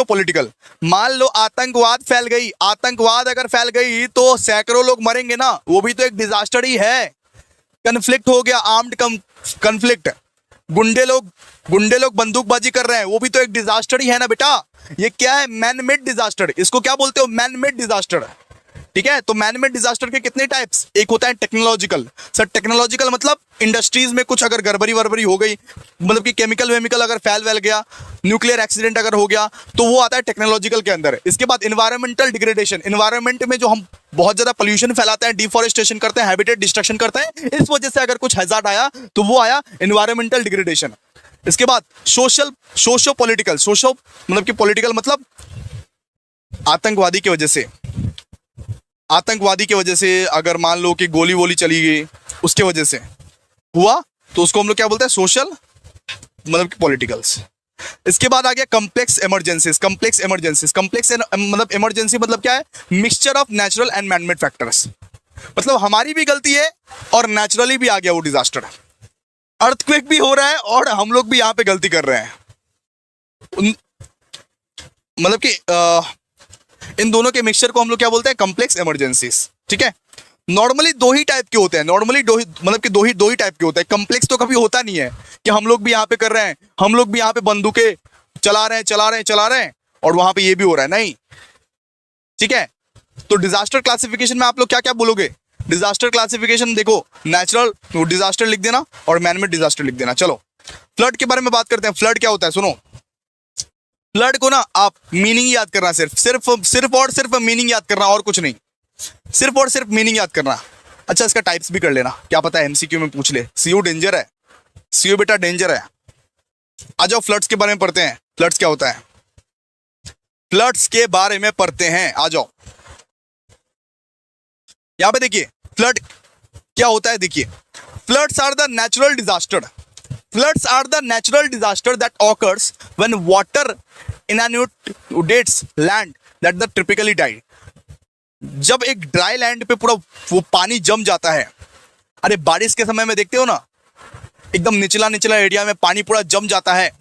पॉलिटिकल। मान लो आतंकवाद अगर फैल गई तो सैकड़ों लोग मरेंगे ना, वो भी तो एक डिजास्टर ही है। कन्फ्लिक्ट हो गया, आर्म्ड कन्फ्लिक्ट, गुंडे लोग बंदूकबाजी कर रहे हैं, वो भी तो एक डिजास्टर ही है ना बेटा। ये क्या है, मैन मेड डिजास्टर, इसको क्या बोलते हो, मैन मेड डिजास्टर, ठीक है। तो मैन मेड डिजास्टर के कितने टाइप्स, एक होता है टेक्नोलॉजिकल। सर टेक्नोलॉजिकल मतलब इंडस्ट्रीज में कुछ अगर गड़बड़ी हो गई, मतलब कि केमिकल वेमिकल अगर फैल गया, न्यूक्लियर एक्सीडेंट अगर हो गया, तो वो आता है टेक्नोलॉजिकल के अंदर। इसके बाद एनवायरमेंटल डिग्रेडेशन, एनवायरमेंट में जो हम बहुत ज्यादा पोल्यूशन फैलाते हैं, डिफॉरेस्टेशन करते हैं, हैबिटेट डिस्ट्रक्शन करते हैं, इस वजह से अगर कुछ हैजार्ड आया तो वो आया एनवायरमेंटल डिग्रेडेशन। इसके बाद सोशो मतलब कि पॉलिटिकल मतलब आतंकवादी की वजह से अगर मान लो कि गोली वोली चली गई, उसके वजह से हुआ, तो उसको हम लोग क्या बोलते हैं, सोशल मतलब कि पॉलिटिकल्स। इसके बाद आ गया कम्प्लेक्स इमरजेंसीज मतलब इमरजेंसी मतलब क्या है, mixture of natural and man made factors, मतलब हमारी भी गलती है और नेचुरली भी आ गया वो डिजास्टर। अर्थक्वेक भी हो रहा है और हम लोग भी यहाँ पे गलती कर रहे हैं, मतलब कि इन दोनों के मिक्सचर को हम लोग क्या बोलते हैं, कम्प्लेक्स इमरजेंसीज, ठीक है। नॉर्मली दो ही टाइप के होते हैं, मतलब कि दो ही टाइप के होते हैं। कम्प्लेक्स तो कभी होता नहीं है कि हम लोग भी यहाँ पे कर रहे हैं, हम लोग भी यहाँ पे बंदूकें चला रहे हैं और वहां पे ये भी हो रहा है, नहीं, ठीक है। तो डिजास्टर क्लासिफिकेशन में आप लोग क्या क्या बोलोगे, डिजास्टर क्लासिफिकेशन देखो, नेचुरल डिजास्टर लिख देना और मैनमेड डिजास्टर लिख देना। चलो फ्लड के बारे में बात करते हैं। फ्लड क्या होता है, सुनो, फ्लड को ना आप मीनिंग याद करना, सिर्फ मीनिंग याद करना और कुछ नहीं, सिर्फ मीनिंग याद करना। अच्छा इसका टाइप्स भी कर लेना, क्या पता है एमसीक्यू में पूछ ले। सीओ डेंजर है, सीओ बेटा डेंजर है। आ जाओ फ्लड्स के बारे में पढ़ते हैं। फ्लड्स क्या होता है, फ्लड्स के बारे में पढ़ते हैं, आ जाओ। यहां पे देखिए फ्लड क्या होता है, देखिए floods are the natural disaster that occurs when water inundates land that the typically डाइड। जब एक ड्राई लैंड पे पूरा वो पानी जम जाता है, अरे बारिश के समय में देखते हो ना, एकदम निचला एरिया में पानी पूरा जम जाता है,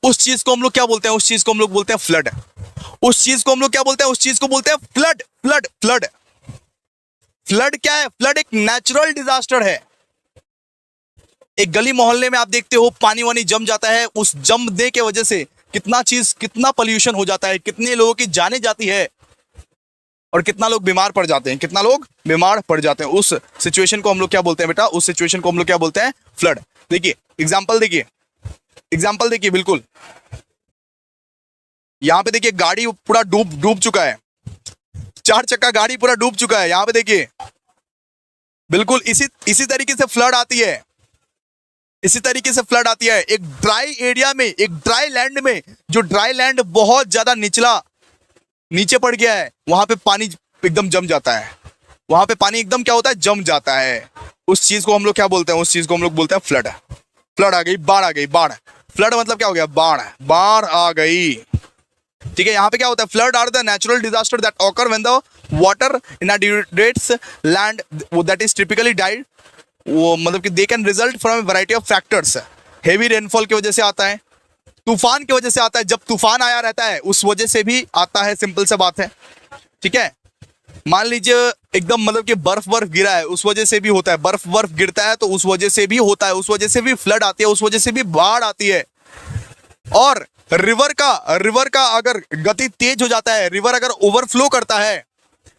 उस चीज को हम लोग क्या बोलते हैं, उस चीज को हम लोग बोलते हैं फ्लड। उस चीज को हम लोग क्या बोलते हैं, उस चीज को बोलते हैं फ्लड। फ्लड क्या है, फ्लड एक नेचुरल डिजास्टर है। एक गली मोहल्ले में आप देखते हो पानी वानी जम जाता है, उस जमने के वजह से कितना पोल्यूशन हो जाता है, कितने लोगों की जाने जाती है और कितना लोग बीमार पड़ जाते हैं, उस सिचुएशन को हम लोग क्या बोलते हैं बेटा, उस सिचुएशन को हम लोग क्या बोलते हैं, फ्लड। देखिए एग्जांपल देखिए बिल्कुल यहां पे देखिए गाड़ी पूरा डूब चुका है, 4 चक्का गाड़ी पूरा डूब चुका है, यहां पे देखिए बिल्कुल इसी इसी तरीके से फ्लड आती है, इसी तरीके से फ्लड आती है एक ड्राई एरिया में, एक ड्राई लैंड में, जो ड्राई लैंड बहुत ज्यादा निचला नीचे पड़ गया है, वहां पे पानी एकदम जम जाता है, वहां पे पानी एकदम क्या होता है, जम जाता है। उस चीज को हम लोग क्या बोलते हैं, उस चीज को हम लोग बोलते हैं फ्लड। फ्लड आ गई, बाढ़ आ गई, बाढ़। फ्लड मतलब क्या हो गया, बाढ़, बाढ़ आ गई। ठीक है, यहाँ पे क्या होता है, flood are the natural disaster that occur when the water inundates land that is typically डाइड। वो मतलब कि they can result from a variety of factors. Heavy rainfall की वजह से आता है, तूफान की वजह से आता है, जब तूफान आया रहता है उस वजह से भी आता है, सिंपल सा बात है। ठीक है, मान लीजिए एकदम मतलब कि बर्फ गिरा है, उस वजह से भी होता है, बर्फ गिरता है तो उस वजह से भी होता है, उस वजह से भी फ्लड आती है, उस वजह से भी बाढ़ आती है। और रिवर का अगर गति तेज हो जाता है, रिवर अगर ओवरफ्लो करता है,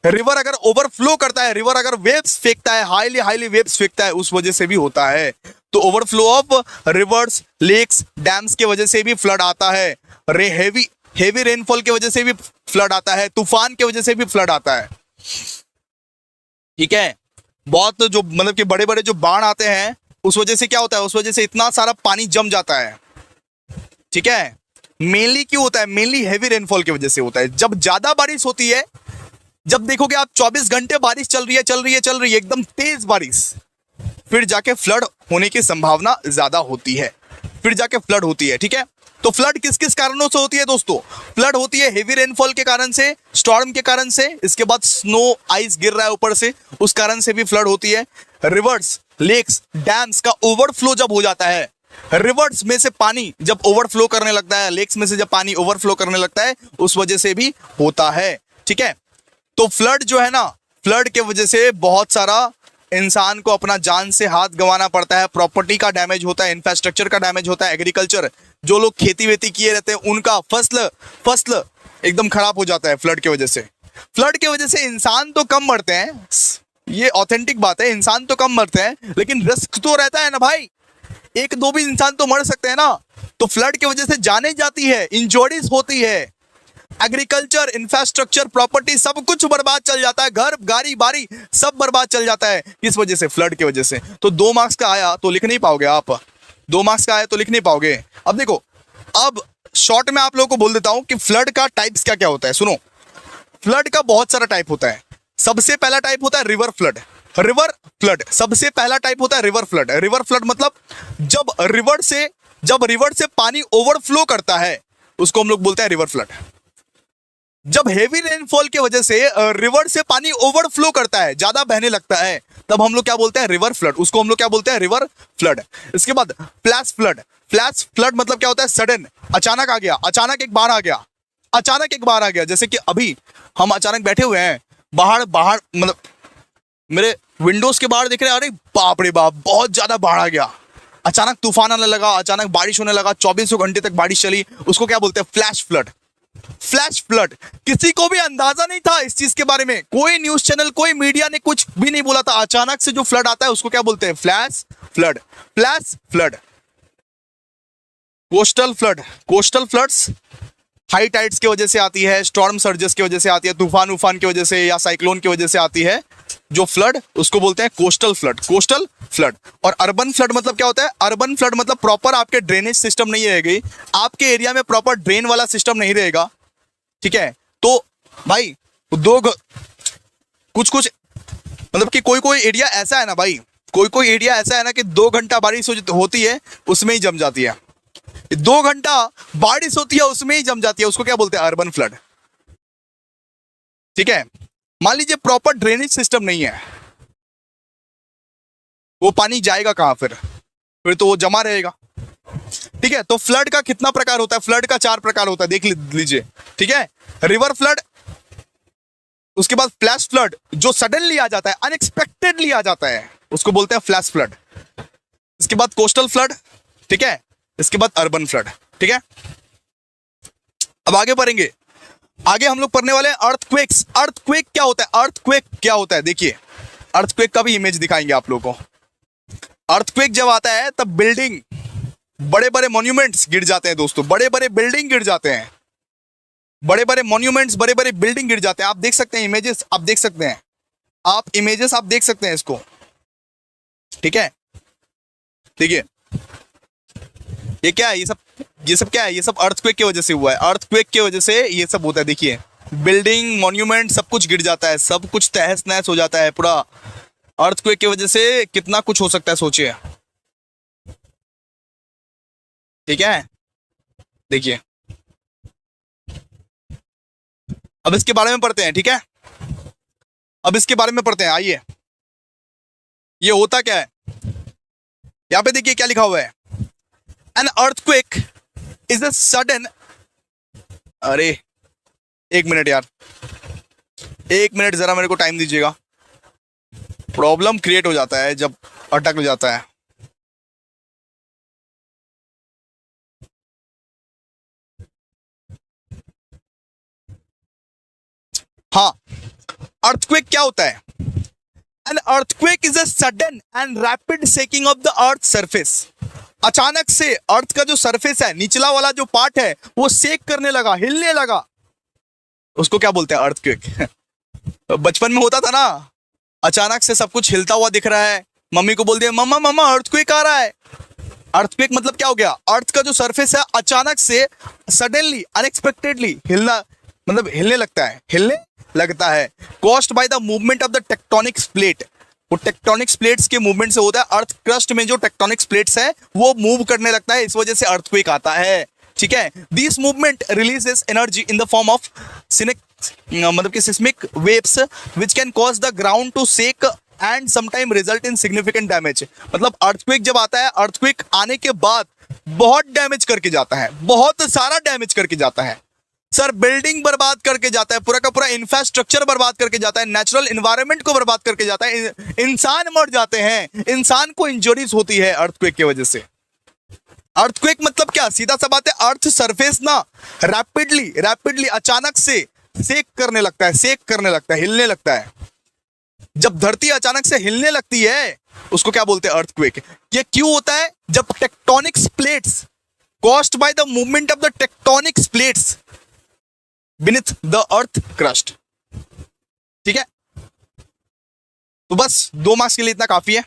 रिवर अगर वेव्स फेंकता है, हाईली वेव्स फेंकता है, उस वजह से भी होता है। तो overflow of rivers, lakes, dams के वजह से भी फ्लड आता है। हेवी रेनफॉल की वजह से भी फ्लड आता है, तूफान की वजह से भी फ्लड आता है। ठीक है, बहुत जो मतलब कि बड़े बड़े जो बाढ़ आते हैं उस वजह से क्या होता है, उस वजह से इतना सारा पानी जम जाता है। ठीक है, मेनली क्यों होता है, मेनली हेवी रेनफॉल की वजह से होता है। जब ज्यादा बारिश होती है, जब देखोगे आप 24 घंटे बारिश चल रही है एकदम तेज बारिश, फिर जाके फ्लड होने की संभावना ज्यादा होती है, फिर जाके फ्लड होती है। ठीक है, तो फ्लड किस किस कारणों से होती है दोस्तों, फ्लड होती है हेवी रेनफॉल के कारण से, स्टॉर्म के कारण से, इसके बाद स्नो आइस गिर रहा है ऊपर से, उस कारण से भी फ्लड होती है। रिवर्स, लेक्स, डैम्स का ओवरफ्लो जब हो जाता है, रिवर्स में से पानी जब ओवरफ्लो करने लगता है, लेक्स में से जब पानी ओवरफ्लो करने लगता है, उस वजह से भी होता है। ठीक है, तो फ्लड जो है ना, फ्लड के वजह से बहुत सारा इंसान को अपना जान से हाथ गंवाना पड़ता है, प्रॉपर्टी का डैमेज होता है, इंफ्रास्ट्रक्चर का डैमेज होता है, एग्रीकल्चर, जो लोग खेती वेती किए रहते हैं उनका फसल एकदम खराब हो जाता है फ्लड की वजह से। फ्लड की वजह से इंसान तो कम मरते हैं, ये ऑथेंटिक बात है, इंसान तो कम मरते हैं, लेकिन रिस्क तो रहता है ना भाई, एक दो भी इंसान तो मर सकते हैं ना। तो फ्लड की वजह से जाने जाती है, इंजरीज होती है, एग्रीकल्चर, इंफ्रास्ट्रक्चर, प्रॉपर्टी सब कुछ बर्बाद चल जाता है, घर गाड़ी बारी सब बर्बाद चल जाता है, किस वजह से, फ्लड की वजह से। तो 2 मार्क्स का आया तो लिख नहीं पाओगे आप, 2 मार्क्स का आया तो लिख नहीं पाओगे। अब देखो, अब शॉर्ट में आप लोगों को बोल देता हूं कि फ्लड का टाइप्स क्या क्या होता है। सुनो, फ्लड का बहुत सारा टाइप होता है। सबसे पहला टाइप होता है रिवर फ्लड। रिवर फ्लड सबसे पहला टाइप होता है रिवर फ्लड। रिवर फ्लड मतलब जब रिवर से पानी ओवरफ्लो करता है, उसको हम लोग बोलते हैं रिवर फ्लड। जब हेवी रेनफॉल की वजह से रिवर से पानी ओवरफ्लो करता है, ज्यादा बहने लगता है, तब हम लोग क्या बोलते हैं, रिवर फ्लड, उसको हम लोग क्या बोलते हैं, रिवर फ्लड। इसके बाद फ्लैश फ्लड। फ्लैश फ्लड मतलब क्या होता है, सडन, अचानक आ गया, अचानक एक बार आ गया, अचानक एक बार आ गया। जैसे कि अभी हम अचानक बैठे हुए हैं, बाहर मतलब मेरे विंडोज के बाहर देख रहे हैं, अरे बाप रे बाप, बहुत ज्यादा बाढ़ आ गया, अचानक तूफान आने लगा, अचानक बारिश होने लगा, 24 घंटे तक बारिश चली, उसको क्या बोलते हैं, फ्लैश फ्लड। फ्लैश फ्लड, किसी को भी अंदाजा नहीं था इस चीज के बारे में, कोई न्यूज चैनल, कोई मीडिया ने कुछ भी नहीं बोला था, अचानक से जो फ्लड आता है उसको क्या बोलते हैं, flash flood. Flash flood. Coastal flood, coastal floods high tides की वजह से आती है, स्टॉर्म सर्जेस की वजह से आती है, तूफान उफान की वजह से या साइक्लोन की वजह से आती है जो फ्लड, उसको बोलते हैं कोस्टल फ्लड। Coastal flood. और अर्बन फ्लड मतलब क्या होता है, अर्बन फ्लड मतलब प्रॉपर आपके ड्रेनेज सिस्टम नहीं रहेगी, आपके एरिया में प्रॉपर ड्रेन वाला सिस्टम नहीं रहेगा। ठीक है, तो भाई कुछ मतलब कि कोई एरिया ऐसा है ना भाई, कोई एरिया ऐसा है ना कि 2 घंटा बारिश होती है उसमें ही जम जाती है, 2 घंटा बारिश होती है उसमें ही जम जाती है, उसको क्या बोलते हैं, अर्बन फ्लड। ठीक है, मान लीजिए प्रॉपर ड्रेनेज सिस्टम नहीं है, वो पानी जाएगा कहां, फिर तो वो जमा रहेगा। ठीक है, तो फ्लड का कितना प्रकार होता है, फ्लड का 4 प्रकार होता है, देख लीजिए। ठीक है, रिवर फ्लड, उसके बाद फ्लैश फ्लड, जो सडनली आ जाता है, अनएक्सपेक्टेडली आ जाता है, उसको बोलते हैं फ्लैश फ्लड। इसके बाद कोस्टल फ्लड। ठीक है, इसके बाद अर्बन फ्लड। ठीक है, अब आगे बढ़ेंगे, आगे हम लोग पढ़ने वाले हैं अर्थक्वेक्स। अर्थक्वेक क्या होता है, अर्थक्वेक क्या होता है, देखिए अर्थक्वेक का भी इमेज दिखाएंगे आप लोगों को। अर्थक्वेक जब आता है तब बिल्डिंग, बड़े बड़े मॉन्यूमेंट्स गिर जाते हैं दोस्तों, बड़े बड़े बिल्डिंग गिर जाते हैं, बड़े बड़े मॉन्यूमेंट्स, बड़े बड़े बिल्डिंग गिर जाते हैं। आप देख सकते हैं इमेजेस, आप देख सकते हैं, आप इमेजेस आप देख सकते हैं इसको, ठीक है, देखिए ये क्या है, ये सब क्या है, ये सब अर्थक्वेक की वजह से हुआ है। अर्थक्वेक की वजह से ये सब होता है। देखिए बिल्डिंग, मॉन्यूमेंट सब कुछ गिर जाता है, सब कुछ तहस नहस हो जाता है पूरा। अर्थक्वेक की वजह से कितना कुछ हो सकता है, सोचिए। ठीक है, देखिए अब इसके बारे में पढ़ते हैं। ठीक है, अब इसके बारे में पढ़ते हैं, आइए। ये होता क्या है, यहां पे देखिए क्या लिखा हुआ है। An earthquake is a sudden, अरे एक मिनट यार, एक मिनट जरा मेरे को टाइम दीजिएगा। प्रॉब्लम क्रिएट हो जाता है जब अटक जाता है। हाँ, अर्थक्वेक क्या होता है? An earthquake is a sudden and rapid shaking of the earth surface. अचानक से अर्थ का जो सरफेस है, निचला वाला जो पार्ट है, वो शेक करने लगा, हिलने लगा, उसको क्या बोलते हैं? अर्थक्वेक। बचपन में होता था ना, अचानक से सब कुछ हिलता हुआ दिख रहा है, मम्मी को बोल दिया मम्मा मम्मा अर्थक्वेक आ रहा है। अर्थक्वेक मतलब क्या हो गया? अर्थ का जो सरफेस है अचानक से सडनली अनएक्सपेक्टेडली हिलना, मतलब हिलने लगता है, हिलने लगता है। Caused by the movement of the tectonics plate. वो टेक्टोनिक्स प्लेट्स के मूवमेंट से होता है। अर्थ क्रस्ट में जो टेक्टोनिक्स प्लेट्स है वो मूव करने लगता है, इस वजह से अर्थक्वेक आता है। ठीक है, this movement releases energy in the form of seismic, मतलब कि seismic waves which can cause the ground to shake and sometime result in significant damage. मतलब अर्थक्वेक जब आता है, अर्थक्वेक आने के बाद बहुत डैमेज करके जाता है, बहुत सारा डैमेज करके जाता है सर। बिल्डिंग बर्बाद करके जाता है, पूरा का पूरा इंफ्रास्ट्रक्चर बर्बाद करके जाता है, नेचुरल एनवायरनमेंट को बर्बाद करके जाता है, इंसान मर जाते हैं, इंसान को इंजरीज होती है अर्थक्वेक की वजह से। अर्थक्वेक मतलब क्या? सीधा सा बात है, अर्थ सरफेस ना रैपिडली अचानक से शेक करने लगता है, शेक करने लगता है, हिलने लगता है। जब धरती अचानक से हिलने लगती है उसको क्या बोलते हैं? अर्थक्वेक। ये क्यों होता है? जब tectonics plates, caused by the movement of the tectonics plates beneath the earth crust। ठीक है, तो बस 2 मार्क्स के लिए इतना काफी है,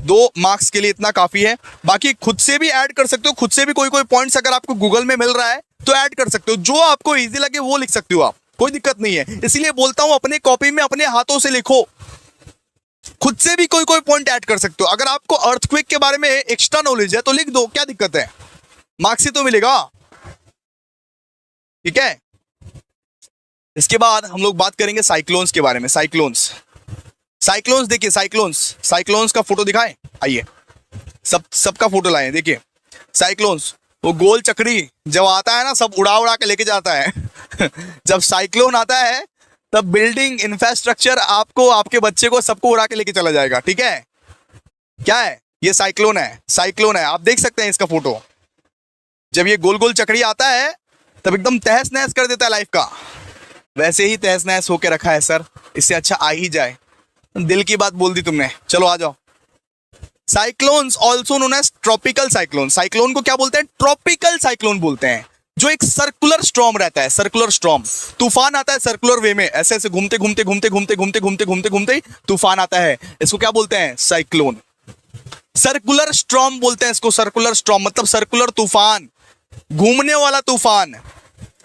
2 मार्क्स के लिए इतना काफी है। बाकी खुद से भी ऐड कर सकते हो, खुद से भी कोई पॉइंट्स अगर आपको गूगल में मिल रहा है तो ऐड कर सकते हो, जो आपको इजी लगे वो लिख सकते हो आप, कोई दिक्कत नहीं है। इसलिए बोलता हूं अपने कॉपी में अपने हाथों से लिखो, खुद से भी कोई पॉइंट ऐड कर सकते हो। अगर आपको अर्थक्वेक के बारे में एक्स्ट्रा नॉलेज है तो लिख दो, क्या दिक्कत है, मार्क्स ही तो मिलेगा। ठीक है, इसके बाद हम लोग बात करेंगे साइक्लोन्स के बारे में। साइक्लोन्स देखिए, साइक्लोन्स का फोटो दिखाएं, आइए सबका फोटो लाएं। देखिए साइक्लोन्स, वो गोल चक्री जब आता है ना, सब उड़ा के लेके जाता है। जब साइक्लोन आता है तब बिल्डिंग, इंफ्रास्ट्रक्चर, आपको, आपके बच्चे को, सबको उड़ा के लेके चला जाएगा। ठीक है, क्या है ये? साइक्लोन है। आप देख सकते हैं इसका फोटो। जब ये गोल गोल चक्री आता है तब एकदम तहस नहस कर देता है लाइफ का। वैसे ही तहस नहस होके रखा है सर, इससे अच्छा आ ही जाए। दिल की बात बोल दी तुमने, चलो आ जाओ। Cyclones also known as tropical cyclone. Cyclone को क्या बोलते हैं? ट्रॉपिकल साइक्लोन बोलते हैं। जो एक सर्कुलर स्टॉर्म रहता है, सर्कुलर स्टॉर्म, तूफान आता है सर्कुलर वे में, ऐसे ऐसे घूमते तूफान आता है, इसको क्या बोलते हैं? साइक्लोन। सर्कुलर स्टॉर्म बोलते हैं इसको, सर्कुलर स्टॉर्म मतलब सर्कुलर तूफान, घूमने वाला तूफान।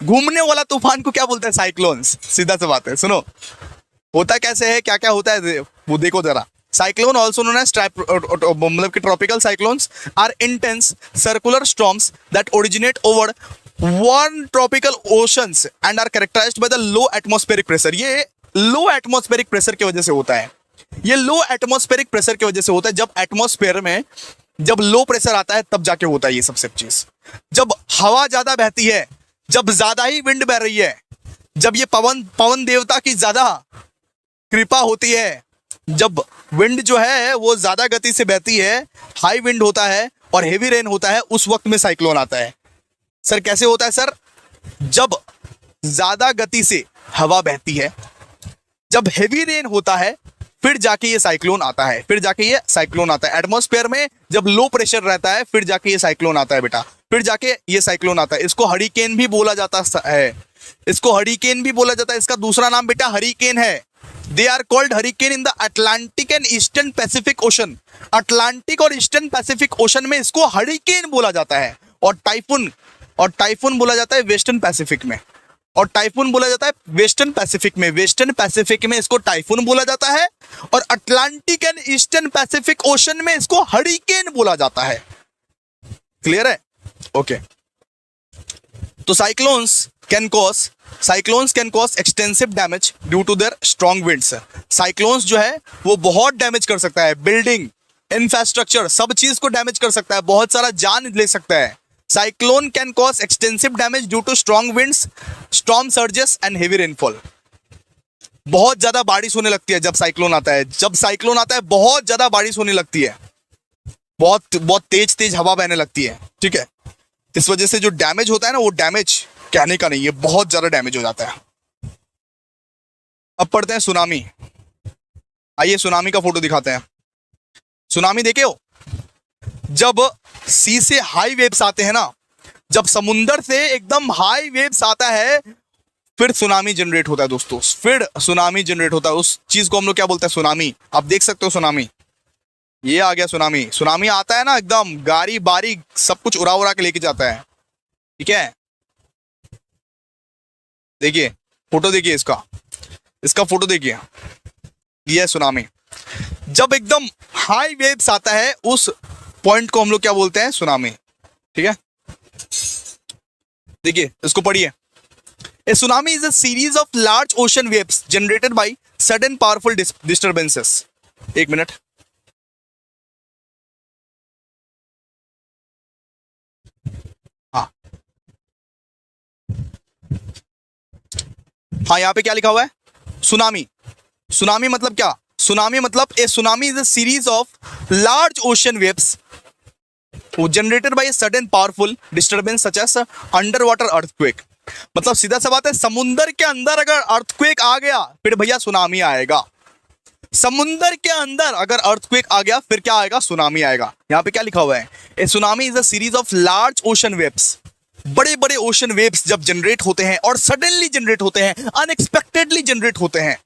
घूमने वाला तूफान को क्या बोलते हैं? साइक्लोन्स। सीधा सी बात है, सुनो होता कैसे है, क्या क्या होता है वो देखो जरा। साइक्लोन ऑल्सो नोन एज मतलब कि tropical cyclones are intense circular storms that originate over one tropical oceans and are characterized by the low atmospheric pressure. ये लो एटमॉस्फेरिक प्रेशर की वजह से होता है, ये लो एटमॉस्फेरिक प्रेशर की वजह से होता है। जब एटमॉस्फेयर में जब लो प्रेशर आता है तब जाके होता है ये सब चीज। जब हवा ज्यादा बहती है, जब ज्यादा ही विंड बह रही है, जब ये पवन देवता की ज्यादा कृपा होती है, जब विंड जो है वो ज्यादा गति से बहती है, हाई विंड होता है और हेवी रेन होता है, उस वक्त में साइक्लोन आता है। सर कैसे होता है सर? जब ज्यादा गति से हवा बहती है, जब हेवी रेन होता है, फिर जाके ये साइक्लोन आता है, फिर जाके ये साइक्लोन आता है। एटमॉस्फेयर में जब लो प्रेशर रहता है फिर जाके ये साइक्लोन आता है बेटा, फिर जाके ये साइक्लोन आता है। इसको हरिकेन भी बोला जाता है, इसको हरिकेन भी बोला जाता है। इसका दूसरा नाम बेटा हरिकेन है। They are called hurricane in the Atlantic and eastern Pacific ocean. Atlantic और ईस्टर्न पैसिफिक ओशन में इसको हरिकेन बोला जाता है, और टाइफून बोला जाता है वेस्टर्न पैसिफिक में, और टाइफून बोला जाता है वेस्टर्न पैसिफिक में। वेस्टर्न पैसिफिक में इसको टाइफून बोला जाता है, और Atlantic and eastern Pacific ocean में इसको हरिकेन बोला जाता है। क्लियर है? ओके। तो cyclones can cause extensive damage due to their strong winds. Cyclones जो है वो बहुत डैमेज कर सकता है, बिल्डिंग, इंफ्रास्ट्रक्चर, सब चीज को डैमेज कर सकता है, बहुत सारा जान ले सकता है। Cyclone can cause extensive damage due to strong winds, storm surges and heavy rainfall. बहुत ज्यादा बारिश होने लगती है जब साइक्लोन आता है। जब साइक्लोन आता है बहुत ज्यादा बारिश होने लगती है, बहुत तेज हवा बहने लगती है। ठीक है, इस वजह से जो डैमेज होता है ना, वो डैमेज कहने का नहीं है, बहुत ज्यादा डैमेज हो जाता है। अब पढ़ते हैं सुनामी। आइए सुनामी का फोटो दिखाते हैं। सुनामी देखे हो? जब सी से हाई वेव्स आते हैं ना, जब समुंदर से एकदम हाई वेव्स आता है, फिर सुनामी जनरेट होता है दोस्तों। फिर सुनामी जनरेट होता है, उस चीज को हम लोग क्या बोलते हैं? सुनामी। आप देख सकते हो सुनामी, ये आ गया सुनामी। सुनामी आता है ना, एकदम गाड़ी बारी सब कुछ उड़ा के लेके जाता है। ठीक है, देखिए फोटो, देखिए इसका फोटो देखिए, ये है सुनामी। जब एकदम हाई वेव्स आता है, उस पॉइंट को हम लोग क्या बोलते हैं? सुनामी। ठीक है, देखिए इसको पढ़िए। A tsunami is a series of large ocean waves generated by sudden powerful disturbances. एक मिनट, हाँ यहाँ पे क्या लिखा हुआ है? सुनामी। सुनामी मतलब क्या? सुनामी मतलब a tsunami is a series of large ocean waves generated by sudden powerful disturbance such as under water earthquake. मतलब सीधा सा बात है, समुंदर के अंदर अगर अर्थक्वेक आ गया फिर भैया सुनामी आएगा। समुंदर के अंदर अगर अर्थक्वेक आ गया फिर क्या आएगा? सुनामी आएगा। यहाँ पे क्या लिखा हुआ है? A tsunami is a series of large ocean waves. बड़े बड़े ओशन वेव्स जब जनरेट होते हैं और सडनली जनरेट होते हैं, अनएक्सपेक्टेडली जनरेट होते हैं,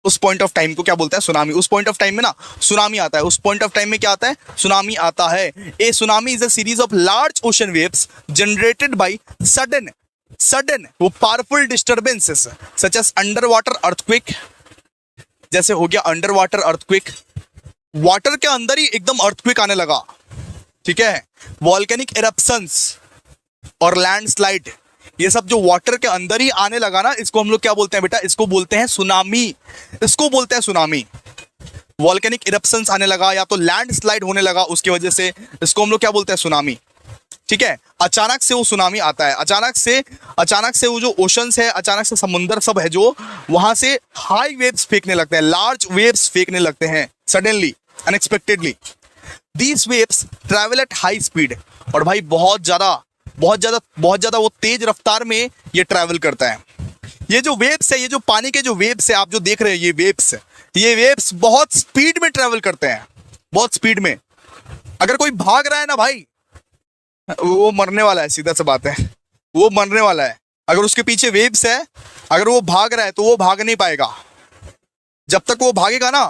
उस पॉइंट ऑफ टाइम को क्या बोलते हैं? सुनामी। उस पॉइंट ऑफ टाइम में ना सुनामी आता है। उस पॉइंट ऑफ टाइम में क्या आता है? सुनामी आता है। A tsunami is a series of large ocean waves generated by sudden वो powerful disturbances such as under water earthquake. जैसे हो गया अंडर वाटर अर्थक्वेक, वाटर के अंदर ही एकदम अर्थक्वेक आने लगा। ठीक है, वॉल्केनिक इरप्शंस और लैंडस्लाइड, ये सब जो वाटर के अंदर ही आने लगा ना, इसको हम लोग क्या बोलते हैं बेटा? इसको बोलते हैं सुनामी। इसको बोलते हैं सुनामी। वॉल्केनिक इरप्शंस आने लगा या तो लैंडस्लाइड होने लगा, उसकी वजह से इसको हम लोग क्या बोलते हैं? सुनामी। ठीक है, अचानक से वो सुनामी आता है, अचानक से वो जो ओशंस है, अचानक से समुंदर सब है जो, वहां से हाई वेव्स फेंकने लगते हैं, लार्ज वेव्स फेंकने लगते हैं suddenly, unexpectedly. These waves travel at high speed. और भाई बहुत ज्यादा वो तेज रफ्तार में ये ट्रैवल करता है। ये जो वेव्स है, ये जो पानी के जो वेव्स है, आप जो देख रहे हैं, ये वेव्स बहुत स्पीड में ट्रैवल करते हैं, बहुत स्पीड में। अगर कोई भाग रहा है ना भाई, वो मरने वाला है, सीधा सा बात है, वो मरने वाला है। अगर उसके पीछे वेव्स है, अगर वो भाग रहा है तो वो भाग नहीं पाएगा। जब तक वो भागेगा ना,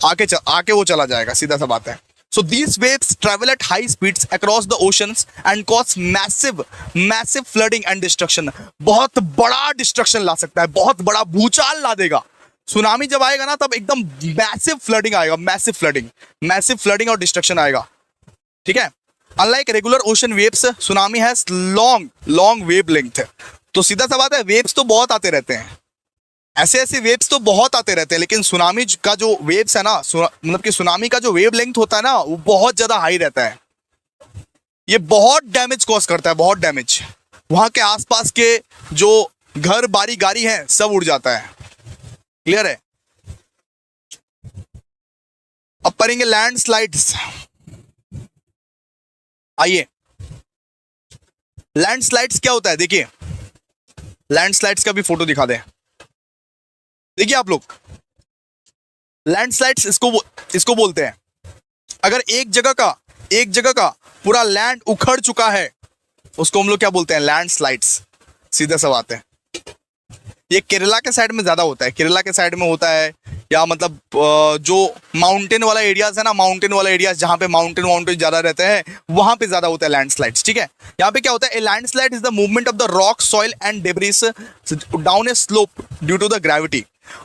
आके वो चला जाएगा, सीधा सा बात है। So these waves travel at high speeds across the oceans and cause massive flooding and destruction. बहुत बड़ा डिस्ट्रक्शन ला सकता है, बहुत बड़ा भूचाल ला देगा। सुनामी जब आएगा ना, तब एकदम मैसिव फ्लडिंग आएगा, मैसिव फ्लडिंग और डिस्ट्रक्शन आएगा। ठीक है, unlike regular ocean waves, tsunami has long wave length. तो सीधा सा बात है, वेव्स तो बहुत आते रहते हैं, ऐसे वेव्स तो बहुत आते रहते हैं, लेकिन सुनामी का जो वेव्स है ना, मतलब कि सुनामी का जो वेव लेंथ होता है ना, वो बहुत ज्यादा हाई रहता है। ये बहुत डैमेज कॉज करता है, बहुत डैमेज। वहां के आसपास के जो घर बारी गाड़ी है, सब उड़ जाता है। क्लियर है? अब पढ़ेंगे लैंडस्लाइड्स। आइए, लैंडस्लाइड्स क्या होता है? देखिए, लैंडस्लाइड्स का भी फोटो दिखा दें। देखिए आप लोग, लैंडस्लाइड्स इसको बोलते हैं, अगर एक जगह का पूरा लैंड उखड़ चुका है, उसको हम लोग क्या बोलते हैं? लैंडस्लाइड्स। सीधा सा बात है। ये केरला के साइड में ज्यादा होता है, केरला के साइड में होता है, या मतलब जो माउंटेन वाला एरियाज है ना, माउंटेन वाला एरियाज जहाँ पे माउंटेन ज्यादा रहते हैं वहां पे ज्यादा होता है लैंडस्लाइड्स। ठीक है, यहाँ पे क्या होता है, a landslide is the movement of the rock, soil and debris down a slope due to the gravity.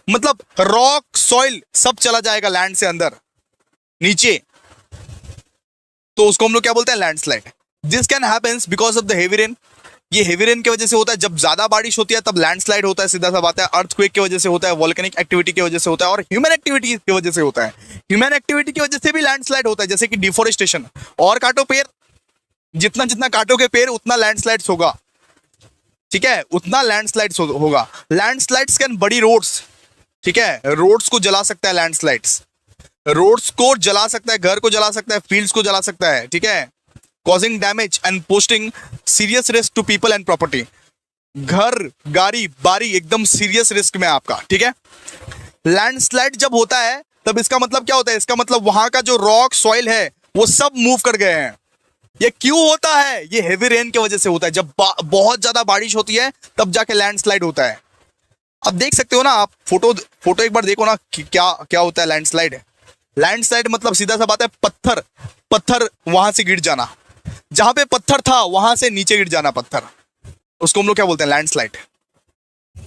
मतलब रॉक सॉइल सब चला जाएगा लैंड से अंदर नीचे, तो उसको हम लोग क्या बोलते हैं, landslide. This can happens because of the heavy rain. ये हेवी रेन की वजह से होता है, जब ज्यादा बारिश होती है तब लैंडस्लाइड होता है, सीधा सा बात है। अर्थक्वेक की वजह से होता है, वोल्केनिक एक्टिविटी की वजह से होता है, और ह्यूमन एक्टिविटी की वजह से होता है। ह्यूमन एक्टिविटी की वजह से भी लैंडस्लाइड होता है, जैसे कि डिफोरेस्टेशन, और काटो पेड़, जितना जितना काटोगे पेड़ उतना लैंडस्लाइड्स होगा। ठीक है, उतना लैंडस्लाइड्स होगा। लैंडस्लाइड्स कैन बड़ी रोड्स, ठीक है, रोड्स को जला सकता है लैंडस्लाइड्स, रोड्स को जला सकता है, घर को जला सकता है, फील्ड्स को जला सकता है। ठीक है, causing damage and posting serious risk to people and property। घर, गाड़ी, बारी एकदम सीरियस रिस्क में आपका। ठीक है, लैंडस्लाइड जब होता है तब इसका मतलब क्या होता है, इसका मतलब वहां का जो रॉक सॉइल है वो सब मूव कर गए हैं। ये क्यों होता है, ये हेवी रेन की वजह से होता है। जब बहुत ज्यादा बारिश होती है तब जाके लैंडस्लाइड होता है। अब देख सकते हो ना आप, फोटो एक बार देखो ना कि क्या क्या होता है लैंडस्लाइड। लैंडस्लाइड मतलब सीधा सा बात है, पत्थर वहां से गिर जाना, जहां पे पत्थर था वहां से नीचे गिर जाना पत्थर, उसको हम लोग क्या बोलते हैं, लैंडस्लाइड।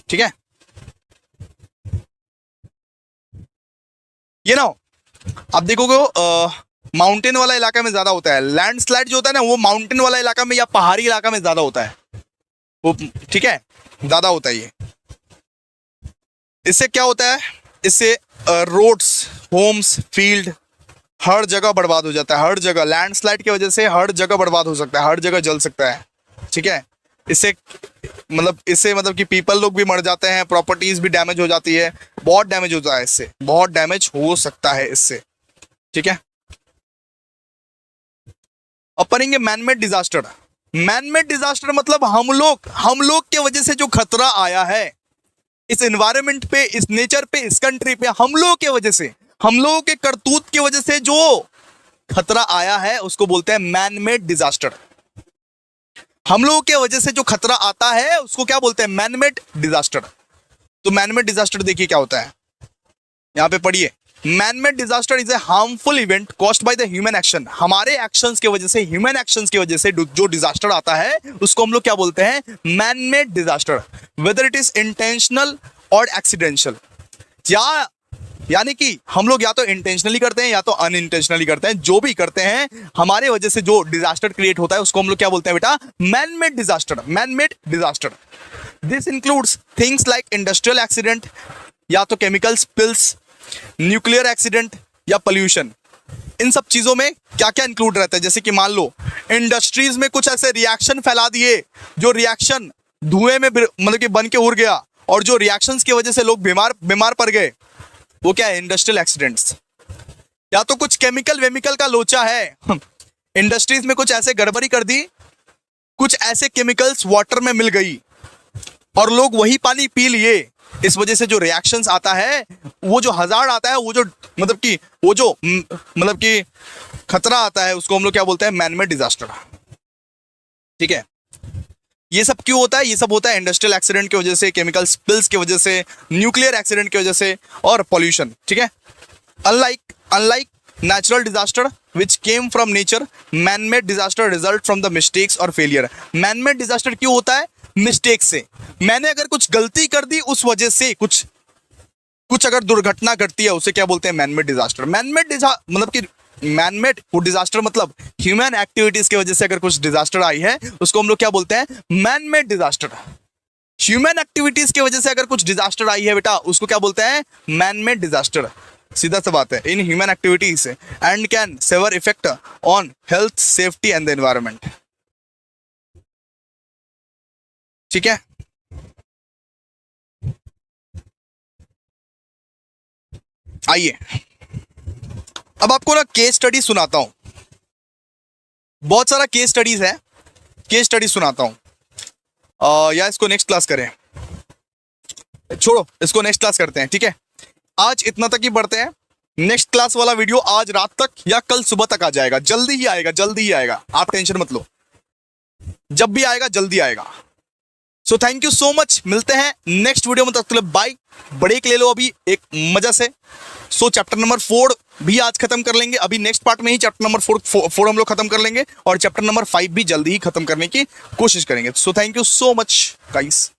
ठीक है, ये ना आप देखोगे माउंटेन वाला इलाका में ज्यादा होता है लैंडस्लाइड जो होता है ना, वो माउंटेन वाला इलाका में या पहाड़ी इलाका में ज्यादा होता है वो। ठीक है, ज्यादा होता है ये। इससे क्या होता है, इससे रोड्स, होम्स, फील्ड, हर जगह बर्बाद हो जाता है। हर जगह लैंडस्लाइड की वजह से हर जगह बर्बाद हो सकता है, हर जगह जल सकता है। ठीक है, इससे मतलब कि पीपल लोग भी मर जाते हैं, प्रॉपर्टीज भी डैमेज हो जाती है, बहुत डैमेज होता है इससे, बहुत डैमेज हो सकता है इससे। ठीक है, अब पढ़ेंगे मैनमेड डिजास्टर। मैनमेड डिजास्टर मतलब हम लोग के वजह से जो खतरा आया है इस एनवायरनमेंट पे, इस नेचर पे, इस कंट्री पे, हम लोगों के वजह से, हम लोगों के करतूत की वजह से जो खतरा आया है उसको बोलते हैं मैनमेड डिजास्टर। हम लोगों के वजह से जो खतरा आता है उसको क्या बोलते हैं, मैनमेड डिजास्टर। तो मैनमेड डिजास्टर देखिए क्या होता है, यहां पे पढ़िए। Manmade disaster is a harmful event caused by the human action. हमारे एक्शंस की वजह से, ह्यूमन एक्शंस की वजह से जो डिजास्टर आता है उसको हम लोग क्या बोलते हैं, manmade disaster. Whether it is intentional और एक्सीडेंशियल, यानी कि हम लोग या तो इंटेंशनली करते हैं या तो अनइंटेंशनली करते हैं, जो भी करते हैं हमारे वजह से जो डिजास्टर क्रिएट होता है उसको हम लोग क्या बोलते हैं बेटा, manmade disaster. Manmade disaster this includes things like industrial accident, या तो केमिकल स्पिल्स, न्यूक्लियर एक्सीडेंट या पोल्यूशन। इन सब चीजों में क्या क्या इंक्लूड रहता है, जैसे कि मान लो इंडस्ट्रीज में कुछ ऐसे रिएक्शन फैला दिए, जो रिएक्शन धुएं में मतलब कि बन के उड़ गया, और जो रिएक्शंस की वजह से लोग बीमार पड़ गए, वो क्या है, इंडस्ट्रियल एक्सीडेंट्स। या तो कुछ केमिकल वेमिकल का लोचा है, इंडस्ट्रीज में कुछ ऐसे गड़बड़ी कर दी, कुछ ऐसे केमिकल्स वाटर में मिल गई और लोग वही पानी पी लिए, इस वजह से जो रिएक्शंस आता है, वो जो हजार्ड आता है, वो जो मतलब कि खतरा आता है, उसको हम लोग क्या बोलते हैं, मैनमेड डिजास्टर। ठीक है, ये सब क्यों होता है, ये सब होता है इंडस्ट्रियल एक्सीडेंट की वजह से, केमिकल स्पिल्स की वजह से, न्यूक्लियर एक्सीडेंट की वजह से, और पॉल्यूशन। ठीक है, unlike natural disaster which came from nature, man-made disaster result from the mistakes or failure। man-made disaster क्यों होता है, मिस्टेक से। मैंने अगर कुछ गलती कर दी, उस वजह से कुछ अगर दुर्घटना घटती है, उसे क्या बोलते हैं, मैनमेड डिजास्टर। मतलब कि मैनमेड डिजास्टर मतलब ह्यूमन एक्टिविटीज की वजह से अगर कुछ डिजास्टर आई है, उसको हम लोग क्या बोलते हैं, मैनमेड डिजास्टर। ह्यूमन एक्टिविटीज की वजह से अगर कुछ डिजास्टर आई है बेटा, उसको क्या बोलते हैं, मैनमेड डिजास्टर। सीधा सा बात है, in human activities and can severe effect on health, safety and the environment. ठीक है, आइए अब आपको ना केस स्टडी सुनाता हूं। बहुत सारा केस स्टडीज है, केस स्टडी सुनाता हूं। या इसको नेक्स्ट क्लास करें, छोड़ो इसको नेक्स्ट क्लास करते हैं। ठीक है, आज इतना तक ही बढ़ते हैं। नेक्स्ट क्लास वाला वीडियो आज रात तक या कल सुबह तक आ जाएगा, जल्दी ही आएगा, जल्दी ही आएगा, आप टेंशन मत लो, जब भी आएगा जल्दी आएगा। सो थैंक यू सो मच, मिलते हैं नेक्स्ट वीडियो में, तब तक बाय। ब्रेक ले लो अभी एक मजा से। सो चैप्टर नंबर 4 भी आज खत्म कर लेंगे, अभी नेक्स्ट पार्ट में ही चैप्टर नंबर 4 हम लोग खत्म कर लेंगे, और चैप्टर नंबर 5 भी जल्दी ही खत्म करने की कोशिश करेंगे। So thank you so much guys.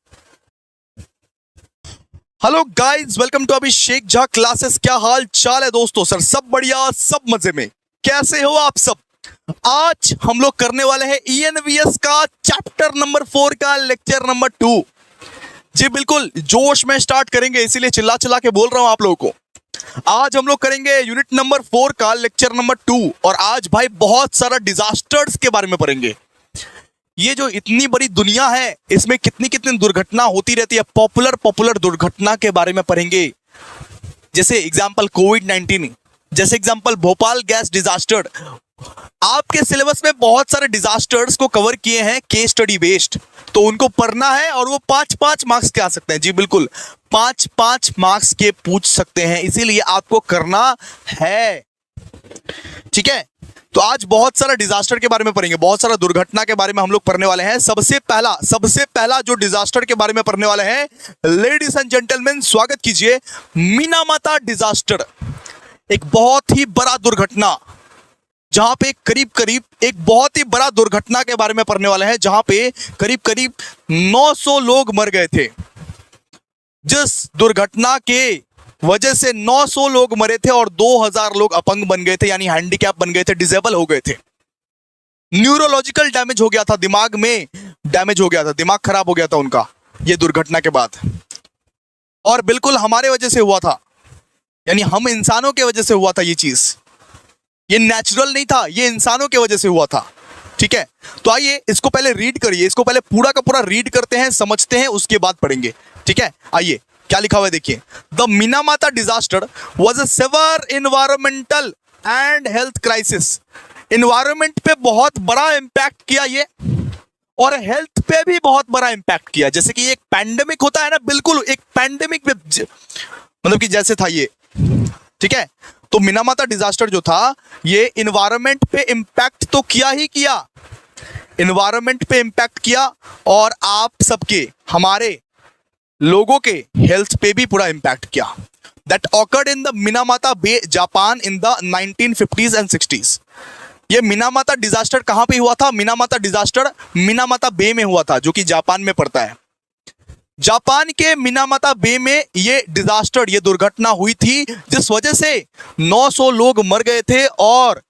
Hello guys, welcome to Abhishek Jha classes. क्या हाल चाल है दोस्तों? सर सब बढ़िया, सब मजे में। कैसे हो आप सब? आज हम लोग करने वाले हैं ENVS का चैप्टर नंबर 4 का लेक्चर नंबर 2। जी बिल्कुल जोश में स्टार्ट करेंगे, इसीलिए चिल्ला चिल्ला के बोल रहा हूं आप लोगों को। आज हम लोग करेंगे यूनिट नंबर 4 का लेक्चर नंबर 2, और आज भाई बहुत सारा डिजास्टर्स के बारे में पढ़ेंगे। ये जो इतनी बड़ी दुनिया है, इसमें कितनी कितनी दुर्घटना होती रहती है, पॉपुलर दुर्घटना के बारे में पढ़ेंगे। जैसे एग्जांपल कोविड-19, जैसे एग्जांपल भोपाल गैस डिजास्टर। आपके सिलेबस में बहुत सारे डिजास्टर्स को कवर किए हैं केस स्टडी बेस्ड, तो उनको पढ़ना है, और वो 5-5 मार्क्स के आ सकते हैं। जी बिल्कुल 5-5 मार्क्स के पूछ सकते हैं, इसीलिए आपको करना है, ठीक है। तो आज बहुत सारा डिजास्टर के बारे में पढ़ेंगे, बहुत सारा दुर्घटना के बारे में हम लोग पढ़ने वाले हैं। सबसे पहला जो डिजास्टर के बारे में पढ़ने वाले हैं, लेडीज एंड जेंटलमैन स्वागत कीजिए, मीनामाता डिजास्टर। एक बहुत ही बड़ा दुर्घटना, जहां पे करीब एक बहुत ही बड़ा दुर्घटना के बारे में पढ़ने वाले हैं, जहां पे करीब 900 लोग मर गए थे। जिस दुर्घटना के वजह से 900 लोग मरे थे और 2000 लोग अपंग बन गए थे, यानी हैंडीकैप बन गए थे, डिसेबल हो गए थे। न्यूरोलॉजिकल डैमेज हो गया था, दिमाग में डैमेज हो गया था, दिमाग खराब हो गया था उनका ये दुर्घटना के बाद। और बिल्कुल हमारे वजह से हुआ था, यानी हम इंसानों के वजह से हुआ था ये चीज। ये नेचुरल नहीं था, ये इंसानों के वजह से हुआ था, ठीक है। तो आइए इसको पहले रीड करिए, इसको पहले पूरा का पूरा रीड करते हैं, समझते हैं, उसके बाद पढ़ेंगे, ठीक है। आइए क्या लिखा हुआ है देखिए। The Minamata disaster was a severe environmental and health crisis. Environment पे बहुत बड़ा इंपैक्ट किया ये, और हेल्थ पे भी बहुत बड़ा इंपैक्ट किया। जैसे कि एक पैंडेमिक होता है ना, बिल्कुल एक पैंडेमिक मतलब कि जैसे था ये, ठीक है। तो मीनामाता डिजास्टर जो था, ये इन्वायरमेंट पे इंपैक्ट तो किया ही किया, इन्वायरमेंट पे इंपैक्ट किया, और आप सबके, हमारे लोगों के हेल्थ पे भी पूरा इंपैक्ट किया। That occurred in the Minamata bay, Japan in the 1950s and 60s। ये मीनामाता डिजास्टर कहां पे हुआ था? मीनामाता डिजास्टर मीनामाता बे में हुआ था, जो कि जापान में पड़ता है। जापान के मीनामाता बे में ये डिजास्टर, ये दुर्घटना हुई थी, जिस वजह से 900 लोग मर गए थे और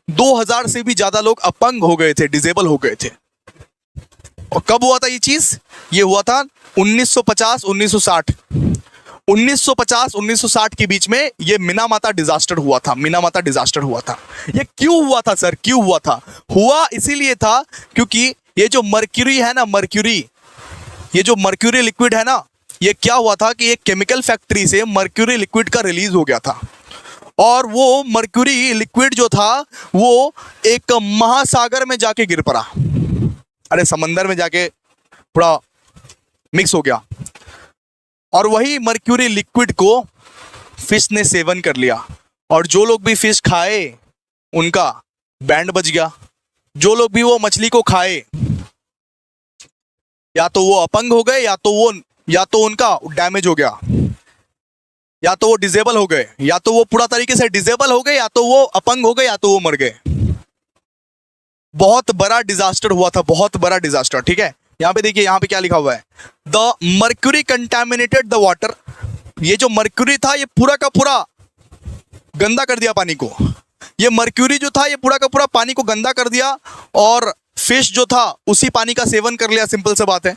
2000 से भी ज्यादा लोग अपंग हो गए थे, डिसेबल हो गए थे। और कब हुआ था ये चीज? ये हुआ था 1950-1960, 1950-1960 के बीच में ये मीनामाता डिजास्टर हुआ था। मीनामाता डिजास्टर हुआ था। ये क्यों हुआ था सर? क्यों हुआ था? हुआ इसीलिए था क्योंकि ये जो मर्क्यूरी है ना, मर्क्यूरी, ये जो मर्क्यूरी लिक्विड है ना, ये क्या हुआ था कि एक केमिकल फैक्ट्री से मर्क्यूरी लिक्विड का रिलीज हो गया था, और वो मर्क्यूरी लिक्विड जो था वो एक महासागर में जाके गिर पड़ा। अरे समंदर में जाके पूरा मिक्स हो गया, और वही मर्क्यूरी लिक्विड को फिश ने सेवन कर लिया, और जो लोग भी फिश खाए उनका बैंड बज गया। जो लोग भी वो मछली को खाए, या तो वो अपंग हो गए, या तो उनका डैमेज हो गया, या तो वो डिसेबल हो गए, या तो वो पूरा तरीके से डिसेबल हो गए, या तो वो अपंग हो गए, या तो वो मर गए। बहुत बड़ा डिजास्टर हुआ था, बहुत बड़ा डिजास्टर, ठीक है। यहां पे देखिए, यहां पे क्या लिखा हुआ है, the mercury contaminated the water. ये जो मर्क्यूरी था, ये पूरा का पूरा गंदा कर दिया पानी को। ये मर्क्यूरी जो था, ये पूरा का पूरा पानी को गंदा कर दिया, और फिश जो था उसी पानी का सेवन कर लिया, सिंपल सी बात है।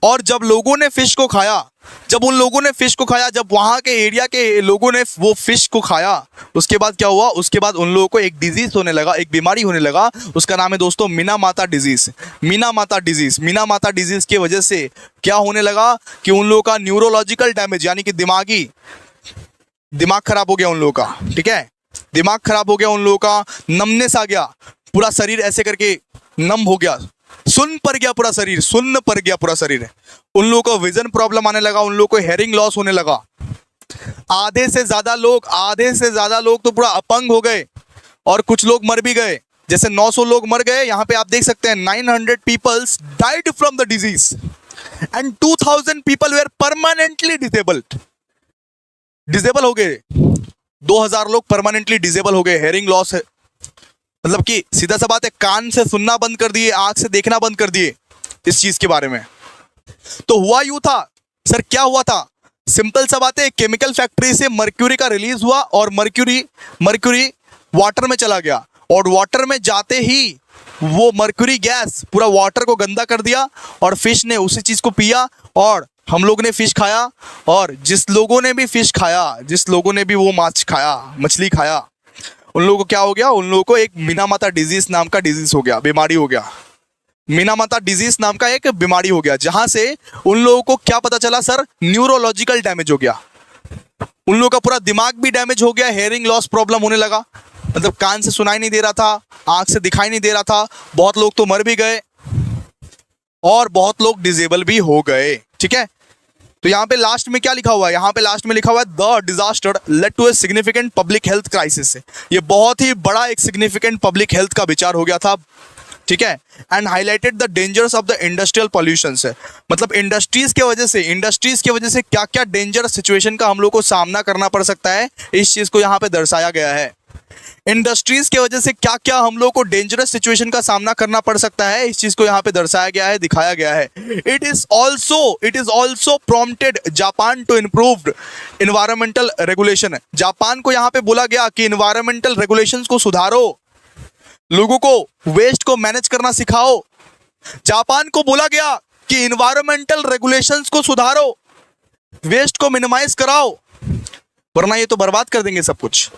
और जब लोगों ने फिश को खाया, जब उन लोगों ने फिश को खाया, जब वहां के एरिया के लोगों ने वो फिश को खाया, उसके बाद क्या हुआ? उसके बाद उन लोगों को एक डिजीज होने लगा, एक बीमारी होने लगा। उसका नाम है दोस्तों मीनामाता डिजीज। मीनामाता डिजीज, मीनामाता डिजीज की वजह से क्या होने लगा कि उन लोगों का न्यूरोलॉजिकल डैमेज, यानी कि दिमाग खराब हो गया उन लोगों का, ठीक है। दिमाग खराब हो गया उन लोगों का, नमनेस आ गया, पूरा शरीर ऐसे करके नम हो गया, सुन्न पड़ गया पूरा शरीर, सुन्न पड़ गया पूरा शरीर। उन लोगों को विजन प्रॉब्लम आने लगा, उन लोगों को हेयरिंग लॉस होने लगा। आधे से ज्यादा लोग तो पूरा अपंग हो गए, और कुछ लोग मर भी गए। जैसे 900 लोग मर गए, यहाँ पे आप देख सकते हैं 900 peoples died from the disease. And 2000 people were permanently disable हो गए। 2000 लोग परमानेंटली डिसेबल हो गए। हेयरिंग लॉस है, मतलब कि सीधा सा बात है, कान से सुनना बंद कर दिए, आंख से देखना बंद कर दिए इस चीज के बारे में। तो हुआ यूं था सर, क्या हुआ था? सिंपल सा बात है, केमिकल फैक्ट्री से मर्क्यूरी का रिलीज हुआ और मर्क्यूरी वाटर में चला गया, और वाटर में जाते ही वो मर्क्यूरी गैस पूरा वाटर को गंदा कर दिया, और फिश ने उसी चीज को पिया, और हम लोग ने फिश खाया, और जिस लोगों ने भी फिश खाया, जिस लोगों ने भी वो माछ खाया, मछली खाया, उन लोगों को क्या हो गया? उन लोगों को एक मिनामाता डिजीज नाम का डिजीज हो गया, बीमारी हो गया। मिनामाता डिजीज नाम का एक बीमारी हो गया, जहां से उन लोगों को क्या पता चला सर? न्यूरोलॉजिकल डैमेज हो गया। उन लोगों का पूरा दिमाग भी डैमेज हो गया, हेयरिंग लॉस प्रॉब्लम होने लगा, मतलब कान से सुनाई नहीं दे रहा था, आंख से दिखाई नहीं दे रहा था। बहुत लोग तो मर भी गए और बहुत लोग डिसेबल भी हो गए। ठीक है, तो यहाँ पे लास्ट में क्या लिखा हुआ है? यहाँ पे लास्ट में लिखा हुआ है the disaster led to a significant public health crisis. ये बहुत ही बड़ा एक सिग्निफिकेंट पब्लिक हेल्थ का विचार हो गया था। ठीक है, and highlighted the dangers of the industrial pollution से, मतलब इंडस्ट्रीज के वजह से क्या क्या डेंजरस सिचुएशन का हम लोग को सामना करना पड़ सकता है, इस चीज को यहाँ पे दर्शाया गया है। इंडस्ट्रीज के वजह से क्या क्या हम लोग को डेंजरस सिचुएशन का सामना करना पड़ सकता है, इस चीज को यहाँ पे दर्शाया गया है, दिखाया गया है। It is also prompted Japan to improved environmental regulation. Japan को यहाँ पे बोला गया कि इन्वायरमेंटल रेगुलेशंस को सुधारो, लोगों को वेस्ट को मैनेज करना सिखाओ। जापान को बोला गया कि इन्वायरमेंटल रेगुलेशंस को सुधारो, वेस्ट को मिनिमाइज कराओ, वरना ये तो बर्बाद कर देंगे सब कुछ।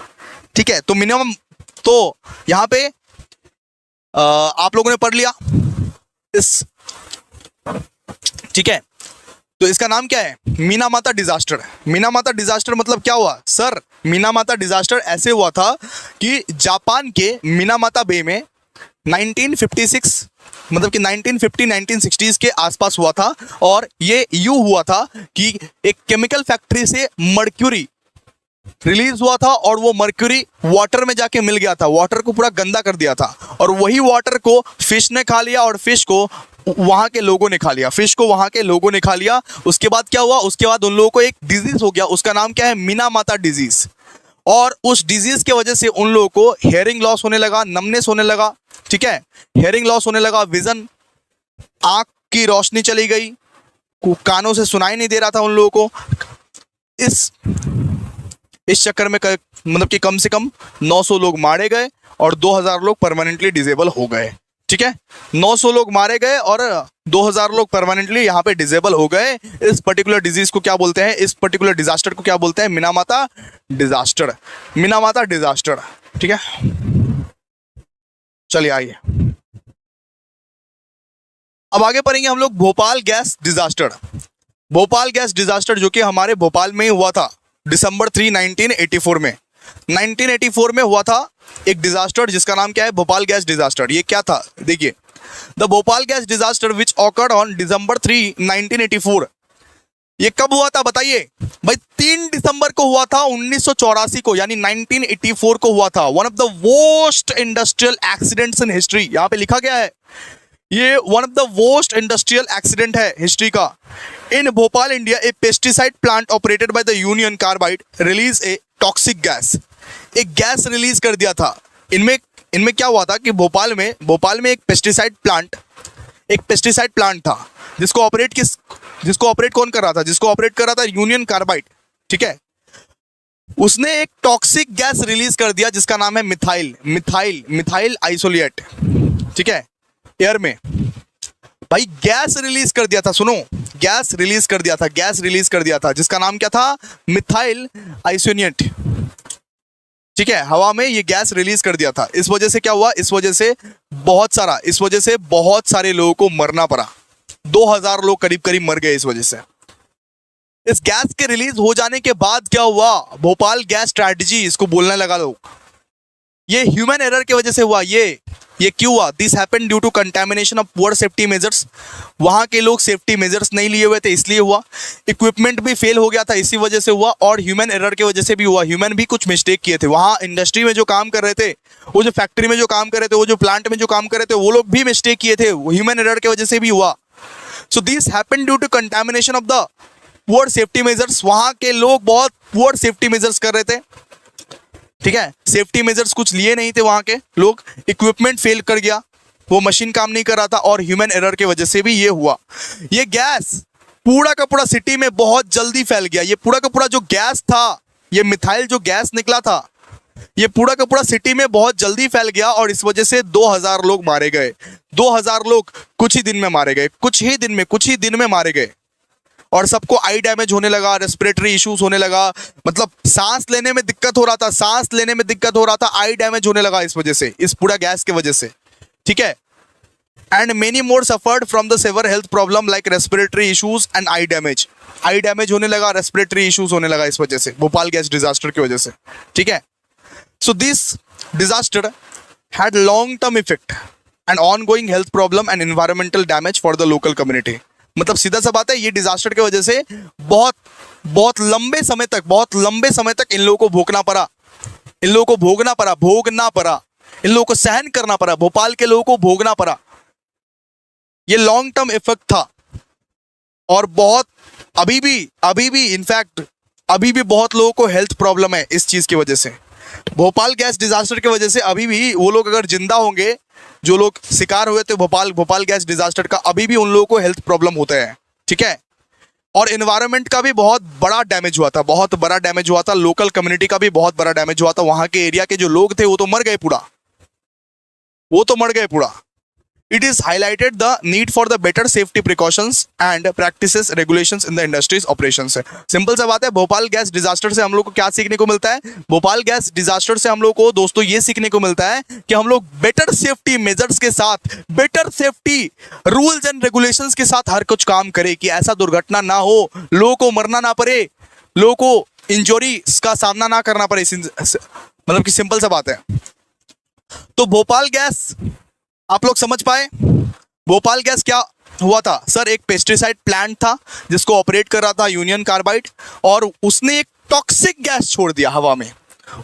ठीक है, तो मिनिमम, तो यहां पे आप लोगों ने पढ़ लिया इस, ठीक है, तो इसका नाम क्या है? मिनामाता डिजास्टर। मिनामाता डिजास्टर मतलब क्या हुआ सर? मिनामाता डिजास्टर ऐसे हुआ था कि जापान के मिनामाता बे में 1956, मतलब कि 1950-1960s के आसपास हुआ था, और ये यूं हुआ था कि एक केमिकल फैक्ट्री से मर्क्यूरी रिलीज हुआ था, और वो मर्क्यूरी वाटर में जाके मिल गया था, वाटर को पूरा गंदा कर दिया था, और वही वाटर को फिश ने खा लिया, और फिश को वहां के लोगों ने खा लिया, फिश को वहां के लोगों ने खा लिया। उसके बाद क्या हुआ? उसके बाद उन लोगों को एक डिजीज हो गया, उसका नाम क्या है? मिनामाता डिजीज। और उस डिजीज की वजह से उन लोगों को हेयरिंग लॉस होने लगा, नमनेस होने लगा। ठीक है, हेयरिंग लॉस होने लगा, विजन, आंख की रोशनी चली गई, कानों से सुनाई नहीं दे रहा था उन लोगों को। इस चक्कर में मतलब कि कम से कम 900 लोग मारे गए और 2000 लोग परमानेंटली डिसेबल हो गए। ठीक है, 900 लोग मारे गए और 2000 लोग परमानेंटली यहाँ पे डिसेबल हो गए। इस पर्टिकुलर डिजीज को क्या बोलते हैं? इस पर्टिकुलर डिजास्टर को क्या बोलते हैं? मिनामाता डिजास्टर। मिनामाता डिजास्टर। ठीक है, चलिए आइए अब आगे पढ़ेंगे हम लोग Bhopal gas disaster. Bhopal gas disaster जो कि हमारे भोपाल में ही हुआ था दिसंबर 3, 1984 में। 1984 में हुआ था एक डिजास्टर जिसका नाम क्या है? Bhopal gas disaster. ये क्या था? देखिए, the Bhopal gas disaster which awkward on December 3, 1984। ये कब हुआ था बताइए भाई? 3 दिसंबर को हुआ था 1984 को, यानी 1984 को हुआ था। One of the worst industrial accidents in history, यहां पे लिखा गया है, ये one of the worst industrial accident है हिस्ट्री का। In Bhopal India a pesticide plant operated by the Union Carbide release a toxic gas. एक गैस रिलीज कर दिया था। इनमें क्या हुआ था कि भोपाल में एक पेस्टिसाइड प्लांट था जिसको ऑपरेट कौन कर रहा था? जिसको ऑपरेट कर रहा था यूनियन कार्बाइड। ठीक है, उसने एक टॉक्सिक गैस रिलीज कर दिया जिसका नाम है मिथाइल आइसोलिएट। ठीक है, एयर में भाई गैस रिलीज कर दिया था। सुनो, गैस रिलीज कर दिया था जिसका नाम क्या था? मिथाइल आइसोलिएट। ठीक है, हवा में ये गैस रिलीज कर दिया था। इस वजह से क्या हुआ? इस वजह से बहुत सारे लोगों को मरना पड़ा। 2000 लोग करीब मर गए इस वजह से। इस गैस के रिलीज हो जाने के बाद क्या हुआ? भोपाल गैस ट्रेजेडी इसको बोलने लगा लोग। ये ह्यूमन एरर की वजह से हुआ। ये क्यों हुआ? This happened due to contamination of poor safety measures. वहां के लोग सेफ्टी मेजर्स नहीं लिए हुए थे, इसलिए हुआ। इक्विपमेंट भी फेल हो गया था, इसी वजह से हुआ। और ह्यूमन एरर की वजह से भी हुआ। ह्यूमन भी कुछ मिस्टेक किए थे। वहां इंडस्ट्री में जो काम कर रहे थे, वो जो फैक्ट्री में जो काम कर रहे थे, वो जो प्लांट में जो काम कर रहे थे, वो लोग भी मिस्टेक किए थे। ह्यूमन एरर की वजह से भी हुआ। So this happened due to contamination of the poor safety measures. वहां के लोग बहुत पुअर सेफ्टी मेजर्स कर रहे थे, ठीक है, सेफ्टी मेजर्स कुछ लिए नहीं थे वहां के लोग, इक्विपमेंट फेल कर गया, वो मशीन काम नहीं कर रहा था, और ह्यूमन एरर की वजह से भी ये हुआ। ये गैस पूरा का पूरा सिटी में बहुत जल्दी फैल गया। ये पूरा का पूरा जो गैस था, ये मिथाइल जो गैस निकला था, ये पूरा का पूरा सिटी में बहुत जल्दी फैल गया, और इस वजह से 2000 लोग मारे गए। 2000 लोग कुछ ही दिन में मारे गए, कुछ ही दिन में मारे गए। और सबको आई डैमेज होने लगा, रेस्पिरेटरी इश्यूज होने लगा, मतलब सांस लेने में दिक्कत हो रहा था, आई डैमेज होने लगा इस वजह से, इस पूरा गैस की वजह से, ठीक है। And many more suffered from the severe health problem like respiratory issues and eye damage होने लगा, रेस्पिरेटरी इश्यूज होने लगा इस वजह से, भोपाल गैस डिजास्टर की वजह से, ठीक है। So this disaster had long term effect and ongoing health problem and environmental damage for the local community. मतलब सीधा सा बात है, ये डिजास्टर की वजह से बहुत लंबे समय तक इन लोगों को भोगना पड़ा, इन लोगों को सहन करना पड़ा, भोपाल के लोगों को भोगना पड़ा। ये लॉन्ग टर्म इफेक्ट था, और बहुत अभी भी इनफैक्ट अभी भी बहुत लोगों को हेल्थ प्रॉब्लम है इस चीज की वजह से। भोपाल गैस डिजास्टर की वजह से अभी भी वो लोग अगर जिंदा होंगे, जो लोग शिकार हुए थे भोपाल गैस डिजास्टर का, अभी भी उन लोगों को हेल्थ प्रॉब्लम होता है, ठीक है। और एनवायरनमेंट का भी बहुत बड़ा डैमेज हुआ था, लोकल कम्युनिटी का भी बहुत बड़ा डैमेज हुआ था। वहां के एरिया के जो लोग थे वो तो मर गए पूरा। It is highlighted the need for the better safety precautions and practices regulations in the industries operations है। सिंपल सा बात है, भोपाल गैस डिजास्टर से हम लोग को क्या सीखने को मिलता है? भोपाल गैस डिजास्टर से हम लोग को दोस्तों ये सीखने को मिलता है कि हम लोग बेटर सेफ्टी मेजर्स के साथ, better safety rules and regulations के साथ हर कुछ काम करें, कि ऐसा दुर्घटना ना हो, लोगों को मरना ना पड़े, लोगों को इंजरीज का सामना ना करना पड़े। मतलब कि सिंपल सा बात है। तो भोपाल गैस आप लोग समझ पाए, भोपाल गैस क्या हुआ था? सर, एक पेस्टिसाइड प्लांट था जिसको ऑपरेट कर रहा था यूनियन कार्बाइड, और उसने एक टॉक्सिक गैस छोड़ दिया हवा में।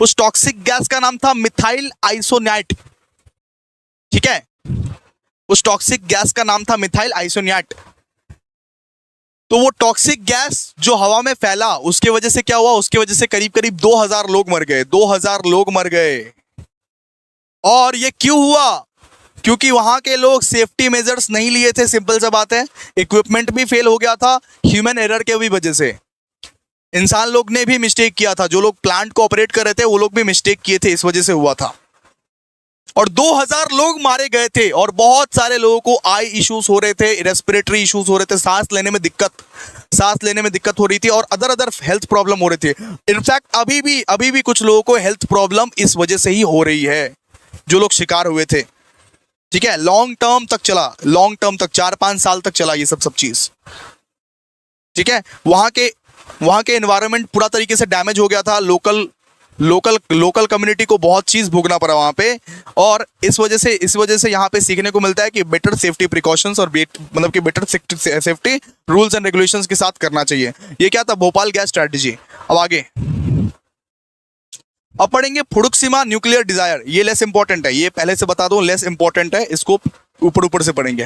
उस टॉक्सिक गैस का नाम था मिथाइल आइसोनिएट, ठीक है। उस टॉक्सिक गैस का नाम था मिथाइल आइसोनिएट। तो वो टॉक्सिक गैस जो हवा में फैला, उसके वजह से क्या हुआ? उसके वजह से करीब 2000 लोग मर गए, 2000 लोग मर गए। और ये क्यों हुआ? क्योंकि वहां के लोग सेफ्टी मेजर्स नहीं लिए थे, सिंपल सा बात है। इक्विपमेंट भी फेल हो गया था, ह्यूमन एरर के भी वजह से। इंसान लोग ने भी मिस्टेक किया था, जो लोग प्लांट को ऑपरेट कर रहे थे वो लोग भी मिस्टेक किए थे, इस वजह से हुआ था। और 2000 लोग मारे गए थे, और बहुत सारे लोगों को आई इश्यूज हो रहे थे, रेस्पिरेटरी इश्यूज हो रहे थे, सांस लेने में दिक्कत हो रही थी, और अदर हेल्थ प्रॉब्लम हो रही थी। इनफैक्ट अभी भी कुछ लोगों को हेल्थ प्रॉब्लम इस वजह से ही हो रही है, जो लोग शिकार हुए थे, ठीक है। लॉन्ग टर्म तक 4-5 साल तक चला ये सब चीज, ठीक है। वहां के एनवायरनमेंट पूरा तरीके से डैमेज हो गया था, लोकल कम्युनिटी को बहुत चीज भोगना पड़ा वहां पे। और इस वजह से यहाँ पे सीखने को मिलता है कि बेटर सेफ्टी प्रिकॉशंस और मतलब कि better safety rules and regulations के साथ करना चाहिए। ये क्या था? Bhopal gas strategy. अब आगे अब पढ़ेंगे फुकुशिमा न्यूक्लियर डिजायर। ये लेस इंपॉर्टेंट है, ये पहले से बता दूं, लेस इंपॉर्टेंट है, इसको ऊपर से पढ़ेंगे।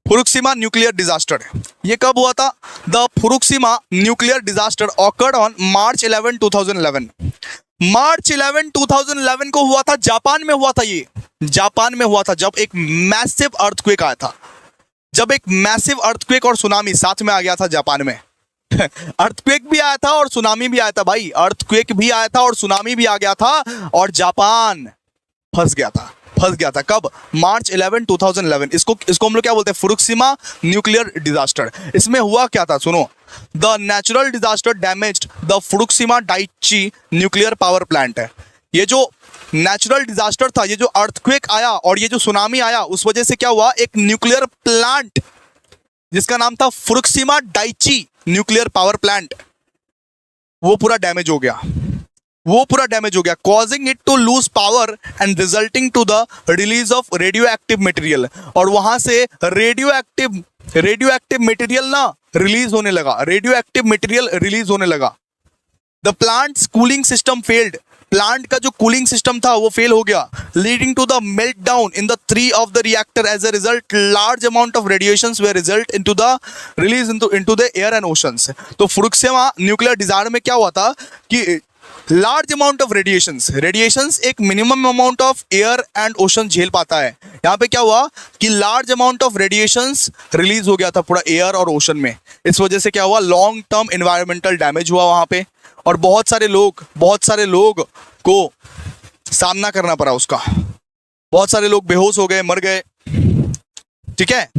फुकुशिमा न्यूक्लियर डिजास्टर, ये कब हुआ था? The Fukushima nuclear disaster awkward on March 11, 2011। March 11, 2011 को हुआ था, जापान में हुआ था। ये जापान में हुआ था, जब एक मैसिव अर्थक्वेक आया था, जब एक मैसिव अर्थक्वेक और सुनामी साथ में आ गया था जापान में। अर्थक्वेक भी आया था और सुनामी भी आया था भाई, अर्थक्वेक भी आया था और सुनामी भी आ गया था, और जापान फंस गया था। कब? March 11, 2011। इसको हम लोग क्या बोलते हैं? Fukushima nuclear disaster. इसमें हुआ क्या था? सुनो, the natural disaster damaged the Fukushima Daiichi nuclear power plant है। ये जो नेचुरल डिजास्टर था, ये जो अर्थक्वेक आया और ये जो सुनामी आया, उस वजह से क्या हुआ? एक न्यूक्लियर प्लांट जिसका नाम था Fukushima Daiichi nuclear power plant, वो पूरा डैमेज हो गया, causing it to lose power and resulting to the release of radioactive material. और वहां से रेडियो एक्टिव मटेरियल ना रिलीज होने लगा, the plant's cooling system failed plant का जो कूलिंग सिस्टम था वो फेल हो गया, leading to the meltdown in the 3 of the reactor. As a result large amount of radiations way result into the release into the air and oceans. तो Fukushima nuclear disaster में क्या हुआ था कि large amount of radiations एक minimum amount of air and ocean झेल पाता है. यहाँ पे क्या हुआ कि large amount of radiations release हो गया था पूरा एयर और ओशन में. इस वजह से क्या हुआ, लॉन्ग टर्म एनवायरमेंटल डैमेज हुआ वहां पे, और बहुत सारे लोग को सामना करना पड़ा उसका. बहुत सारे लोग बेहोश हो गए, मर गए. ठीक है,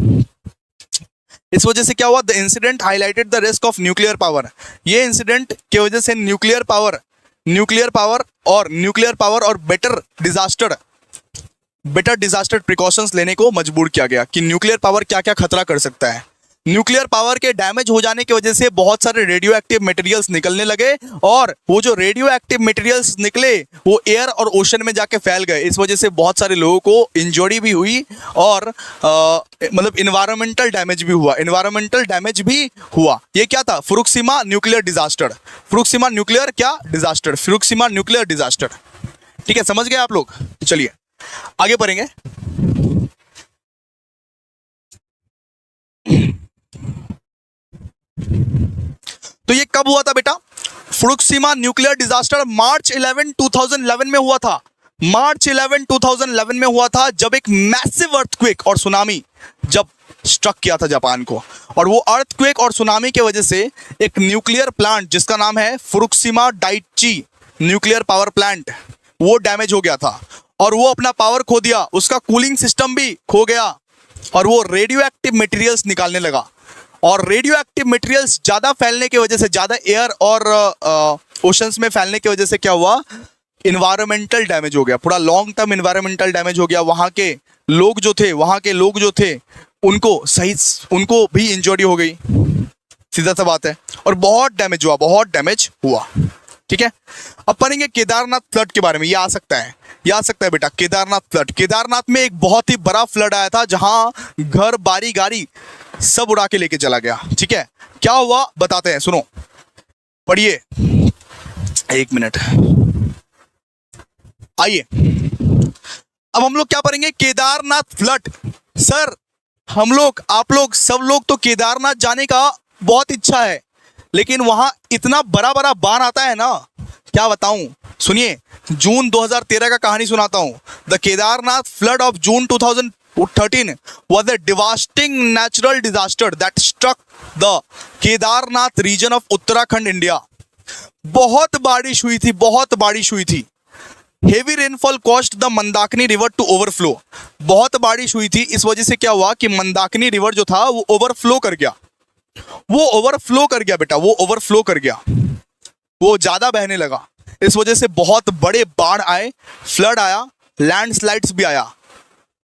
इस वजह से क्या हुआ, the incident highlighted the risk of nuclear power. ये इंसिडेंट की वजह से न्यूक्लियर पावर और बेटर डिजास्टर प्रिकॉशंस लेने को मजबूर किया गया कि न्यूक्लियर पावर क्या क्या खतरा कर सकता है. न्यूक्लियर पावर के डैमेज हो जाने की वजह से बहुत सारे रेडियो एक्टिव मटेरियल्स निकलने लगे, और वो जो रेडियो एक्टिव मटेरियल्स निकले वो एयर और ओशन में जाके फैल गए. इस वजह से बहुत सारे लोगों को इंजरी भी हुई, और मतलब इन्वायरमेंटल डैमेज भी हुआ. ये क्या था, Fukushima nuclear disaster. Fukushima nuclear disaster. ठीक है, समझ गए आप लोग. चलिए आगे बढ़ेंगे. तो ये कब हुआ था बेटा, फुकुशिमा न्यूक्लियर डिजास्टर मार्च 11, 2011 में हुआ था. मार्च 11, 2011 में हुआ था, जब एक मैसिव अर्थक्वेक और सुनामी जब स्ट्रक किया था जापान को. और वो अर्थक्वेक और सुनामी की वजह से एक न्यूक्लियर प्लांट जिसका नाम है Fukushima Daiichi nuclear power plant, वो डैमेज हो गया था, और वो अपना पावर खो दिया, उसका कूलिंग सिस्टम भी खो गया, और वो रेडियो एक्टिव मटेरियल्स निकालने लगा. और रेडियो एक्टिव मटेरियल्स ज़्यादा फैलने की वजह से, ज़्यादा एयर और ओशंस में फैलने की वजह से क्या हुआ, इन्वायरमेंटल डैमेज हो गया, पूरा लॉन्ग टर्म इन्वायरमेंटल डैमेज हो गया. वहाँ के लोग जो थे उनको भी इंजरी हो गई, सीधा सा बात है, और बहुत डैमेज हुआ. ठीक है, अब पढ़ेंगे केदारनाथ फ्लड के बारे में. ये आ सकता है बेटा, केदारनाथ फ्लड. केदारनाथ में एक बहुत ही बड़ा फ्लड आया था, जहां घर बारी गाड़ी सब उड़ा के लेके चला गया. ठीक है, क्या हुआ बताते हैं, सुनो, पढ़िए, 1 मिनट. आइए अब हम लोग क्या पढ़ेंगे, केदारनाथ फ्लड. सर आप लोग सब लोग तो केदारनाथ जाने का बहुत इच्छा है, लेकिन वहां इतना बड़ा बाढ़ आता है ना, क्या बताऊं. सुनिए, जून 2013 का कहानी सुनाता हूं. The Kedarnath flood of June 2013 was a devastating natural disaster that struck the Kedarnath region of Uttarakhand, India. बहुत बारिश हुई थी. Heavy rainfall caused the Mandakini river to overflow. बहुत बारिश हुई थी, इस वजह से क्या हुआ कि मंदाकिनी रिवर जो था वो ओवरफ्लो कर गया. बेटा, वो ओवरफ्लो कर गया, वो ज्यादा बहने लगा. इस वजह से बहुत बड़े बाढ़ आए, फ्लड आया, लैंडस्लाइड्स भी आया.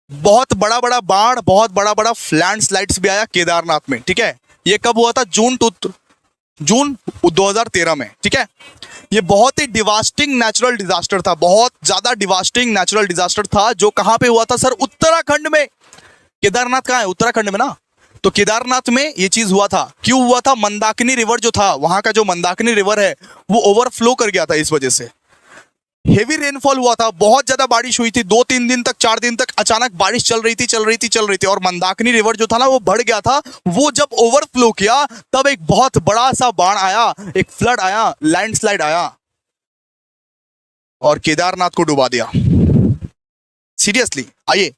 बहुत बड़ा बाढ़, बहुत बड़ा लैंडस्लाइड्स भी आया केदारनाथ में. ठीक है, ये कब हुआ था, जून 2013 में. ठीक है, ये बहुत ही डिवास्टिंग नेचुरल डिजास्टर था, बहुत ज्यादा डिवास्टिंग नेचुरल डिजास्टर था, जो कहां पे हुआ था सर, उत्तराखंड में. केदारनाथ कहां है, उत्तराखंड में ना. तो केदारनाथ में ये चीज हुआ था. क्यों हुआ था, मंदाकिनी रिवर जो था, वहां का जो मंदाकिनी रिवर है वो ओवरफ्लो कर गया था. इस वजह से हेवी रेनफॉल हुआ था, बहुत ज्यादा बारिश हुई थी, 2-3 दिन तक, 4 दिन तक अचानक बारिश चल रही थी, और मंदाकिनी रिवर जो था ना वो बढ़ गया था. वो जब ओवरफ्लो किया तब एक बहुत बड़ा सा बाढ़ आया, एक फ्लड आया, लैंडस्लाइड आया, और केदारनाथ को डुबा दिया. सीरियसली. आइए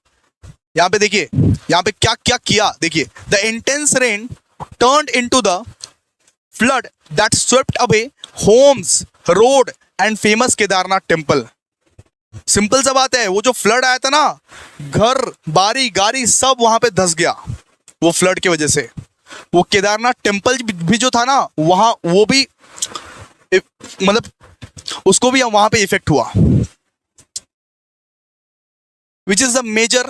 यहां पे देखिए, यहां पे क्या क्या किया देखिए. The intense rain turned into the flood that swept away homes, road and famous Kedarnath temple. Simple सा बात है, वो जो फ्लड आया था ना, घर बारी गाड़ी सब वहां पे धस गया. वो फ्लड की वजह से वो केदारनाथ टेम्पल भी जो था ना, वहां वो भी मतलब उसको भी वहां पे इफेक्ट हुआ. Which is the major.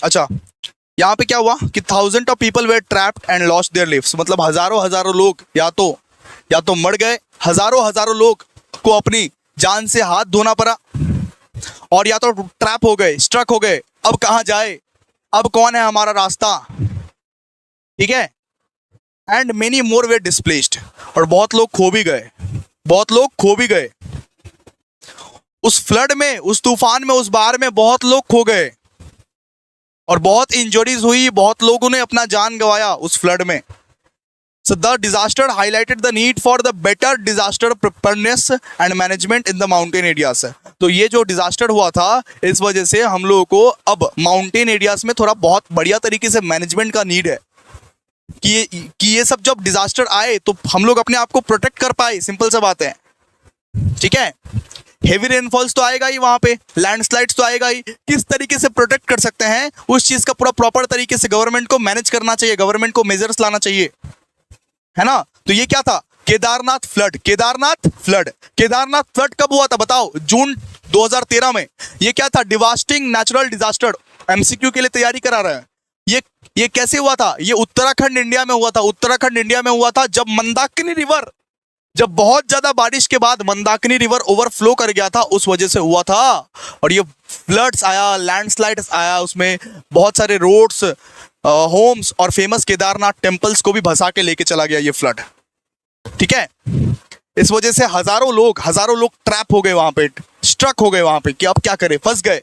अच्छा, यहाँ पे क्या हुआ कि 1000 of people were trapped and lost their lives. मतलब हजारों लोग या तो मर गए, हजारों लोग को अपनी जान से हाथ धोना पड़ा, और या तो ट्रैप हो गए, स्ट्रक हो गए. अब कहां जाए, अब कौन है हमारा रास्ता. ठीक है, and many more were displaced. और बहुत लोग खो भी गए. उस फ्लड में, उस तूफान में, उस बाढ़ में बहुत लोग खो गए और बहुत इंजरीज हुई, बहुत लोगों ने अपना जान गंवाया उस फ्लड में। So the disaster highlighted the need for the better disaster preparedness and management in the mountain areas. तो ये जो डिजास्टर हुआ था, इस वजह से हम लोगों को अब माउंटेन एरियाज में थोड़ा बहुत बढ़िया तरीके से मैनेजमेंट का नीड है कि ये सब जब डिजास्टर आए तो हम लोग अपने आप को प्रोटेक्ट कर पाए। सिंपल सा बात है, ठीक है। हेवी रेनफॉल्स तो आएगा ही, वहां पे लैंडस्लाइड्स तो आएगा ही। किस तरीके से प्रोटेक्ट कर सकते हैं, उस चीज का पूरा प्रॉपर तरीके से गवर्नमेंट को मैनेज करना चाहिए, गवर्नमेंट को मेजर्स लाना चाहिए, है ना। तो ये क्या था, केदारनाथ फ्लड। केदारनाथ फ्लड कब हुआ था बताओ? जून 2013 में। ये क्या था? Devastating natural disaster. एमसीक्यू के लिए तैयारी करा रहा है। ये कैसे हुआ था? ये उत्तराखंड इंडिया में हुआ था। उत्तराखंड इंडिया में हुआ था जब मंदाकिनी रिवर, जब बहुत ज्यादा बारिश के बाद मंदाकिनी रिवर ओवरफ्लो कर गया था, उस वजह से हुआ था। और ये फ्लड्स आया, लैंडस्लाइड्स आया, उसमें बहुत सारे रोड्स, होम्स और फेमस केदारनाथ टेम्पल्स को भी भसा के लेके चला गया ये फ्लड, ठीक है। इस वजह से हजारों लोग ट्रैप हो गए वहां पे, स्ट्रक हो गए वहां पे कि अब क्या करें, फंस गए।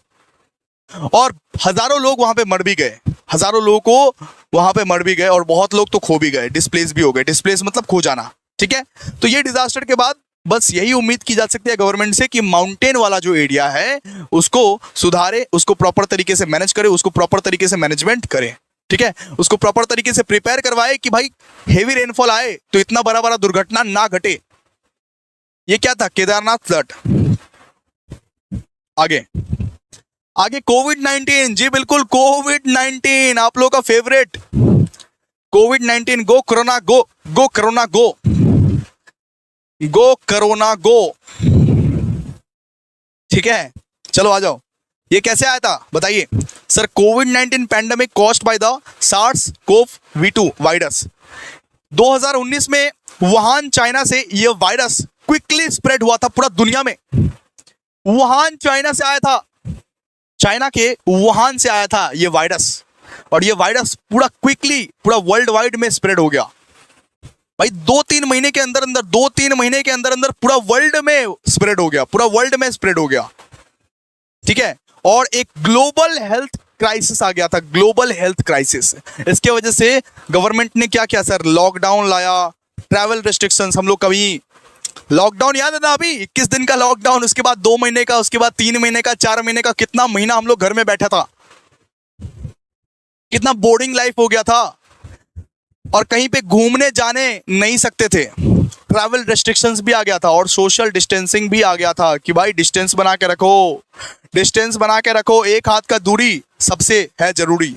और हजारों लोग वहां पे मर भी गए, हजारों लोगों को वहां पे मर भी गए और बहुत लोग तो खो भी गए, डिस्प्लेस भी हो गए। डिस्प्लेस मतलब खो जाना, ठीक है। तो ये डिजास्टर के बाद बस यही उम्मीद की जा सकती है गवर्नमेंट से कि माउंटेन वाला जो एरिया है उसको सुधारे, उसको प्रॉपर तरीके से मैनेज करे, उसको प्रॉपर तरीके से मैनेजमेंट करे, ठीक है। उसको प्रॉपर तरीके से प्रिपेयर करवाए कि भाई हेवी रेनफॉल आए तो इतना बड़ा बड़ा दुर्घटना ना घटे। ये क्या था? केदारनाथ फ्लड। आगे कोविड-19। जी बिल्कुल, कोविड-19 आप लोगों का फेवरेट। कोविड-19, go corona go, go corona go, go corona go, ठीक है। चलो आ जाओ। ये कैसे आया था बताइए sir? Covid pandemic caused by the SARS-CoV-2 virus. 2019 में वुहान चाइना से ये वायरस क्विकली स्प्रेड हुआ था पूरा दुनिया में। वुहान चाइना से आया था, चाइना के वुहान से आया था ये वायरस, और ये वायरस पूरा क्विकली पूरा वर्ल्ड वाइड में स्प्रेड हो गया भाई। 2-3 महीने के अंदर पूरा वर्ल्ड में स्प्रेड हो गया, पूरा वर्ल्ड में स्प्रेड हो गया, ठीक है। और एक ग्लोबल हेल्थ क्राइसिस आ गया था, ग्लोबल हेल्थ क्राइसिस। इसके वजह से गवर्नमेंट ने क्या किया सर? लॉकडाउन लाया, ट्रैवल रेस्ट्रिक्शंस। हम लोग कभी लॉकडाउन याद है ना, अभी 21 दिन का लॉकडाउन, उसके बाद 2 महीने का, उसके बाद 3 महीने का, 4 महीने का, कितना महीना हम लोग घर में बैठा था, कितना बोरिंग लाइफ हो गया था और कहीं पे घूमने जाने नहीं सकते थे। ट्रैवल रेस्ट्रिक्शंस भी आ गया था और सोशल डिस्टेंसिंग भी आ गया था कि भाई डिस्टेंस बना के रखो, डिस्टेंस बना के रखो, एक हाथ का दूरी सबसे है जरूरी।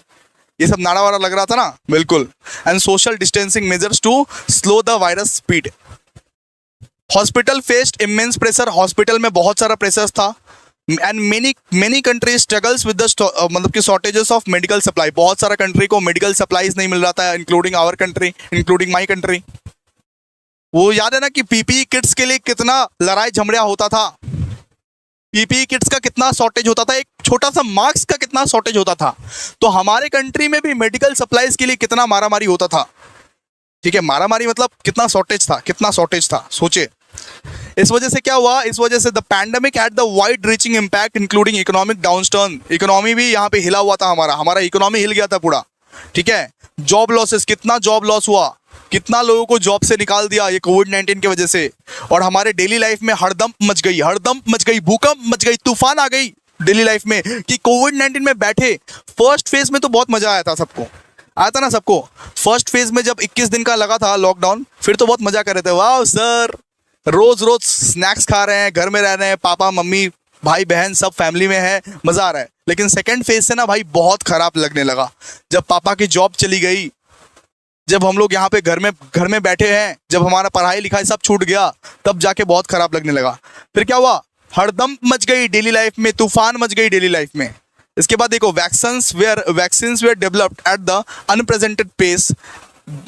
ये सब नारा वारा लग रहा था ना, बिल्कुल। And social distancing measures to slow the virus speed. Hospital faced immense pressure, hospital में बहुत सारा प्रेशर था। And many countries struggles with the मतलब कि शॉर्टेजेस ऑफ मेडिकल सप्लाई। बहुत सारा कंट्री को मेडिकल सप्लाईज नहीं मिल रहा था, including our country, including my country. वो याद है ना कि पीपीई किट्स के लिए कितना लड़ाई झगड़ा होता था, पीपीई किट्स का कितना शॉर्टेज होता था, एक छोटा सा मास्क का कितना शॉर्टेज होता था। तो हमारे कंट्री में भी मेडिकल सप्लाईज के लिए कितना मारामारी होता था, ठीक है। मारामारी मतलब कितना शॉर्टेज था, सोचे। इस वजह से क्या हुआ? इस वजह से the pandemic had the wide reaching impact including economic downturn. Economy भी यहाँ पे हिला हुआ था, हमारा इकोनॉमी हिल गया था पूरा, ठीक है। जॉब लॉसेस, कितना जॉब लॉस हुआ, कितना लोगों को जॉब से निकाल दिया ये कोविड-19 की वजह से। और हमारे डेली लाइफ में हड़दम मच गई, भूकंप मच गई, तूफान आ गई डेली लाइफ में कि कोविड-19 में बैठे। फर्स्ट फेज में तो बहुत मजा आया था सबको, आया था ना सबको। फर्स्ट फेज में जब 21 दिन का लगा था लॉकडाउन, फिर तो बहुत मजा कर रहे थे, वाह सर, रोज स्नैक्स खा रहे हैं, घर में रह रहे हैं, पापा मम्मी भाई बहन सब फैमिली में है, मजा आ रहा है। लेकिन सेकंड फेज से ना भाई बहुत खराब लगने लगा। जब पापा की जॉब चली गई, जब हम लोग यहाँ पे घर में बैठे हैं, जब हमारा पढ़ाई लिखाई सब छूट गया, तब जाके बहुत खराब लगने लगा। फिर क्या हुआ? हड़दम मच गई डेली लाइफ में, तूफान मच गई डेली लाइफ में। इसके बाद देखो, vaccines were developed at the unprecedented pace,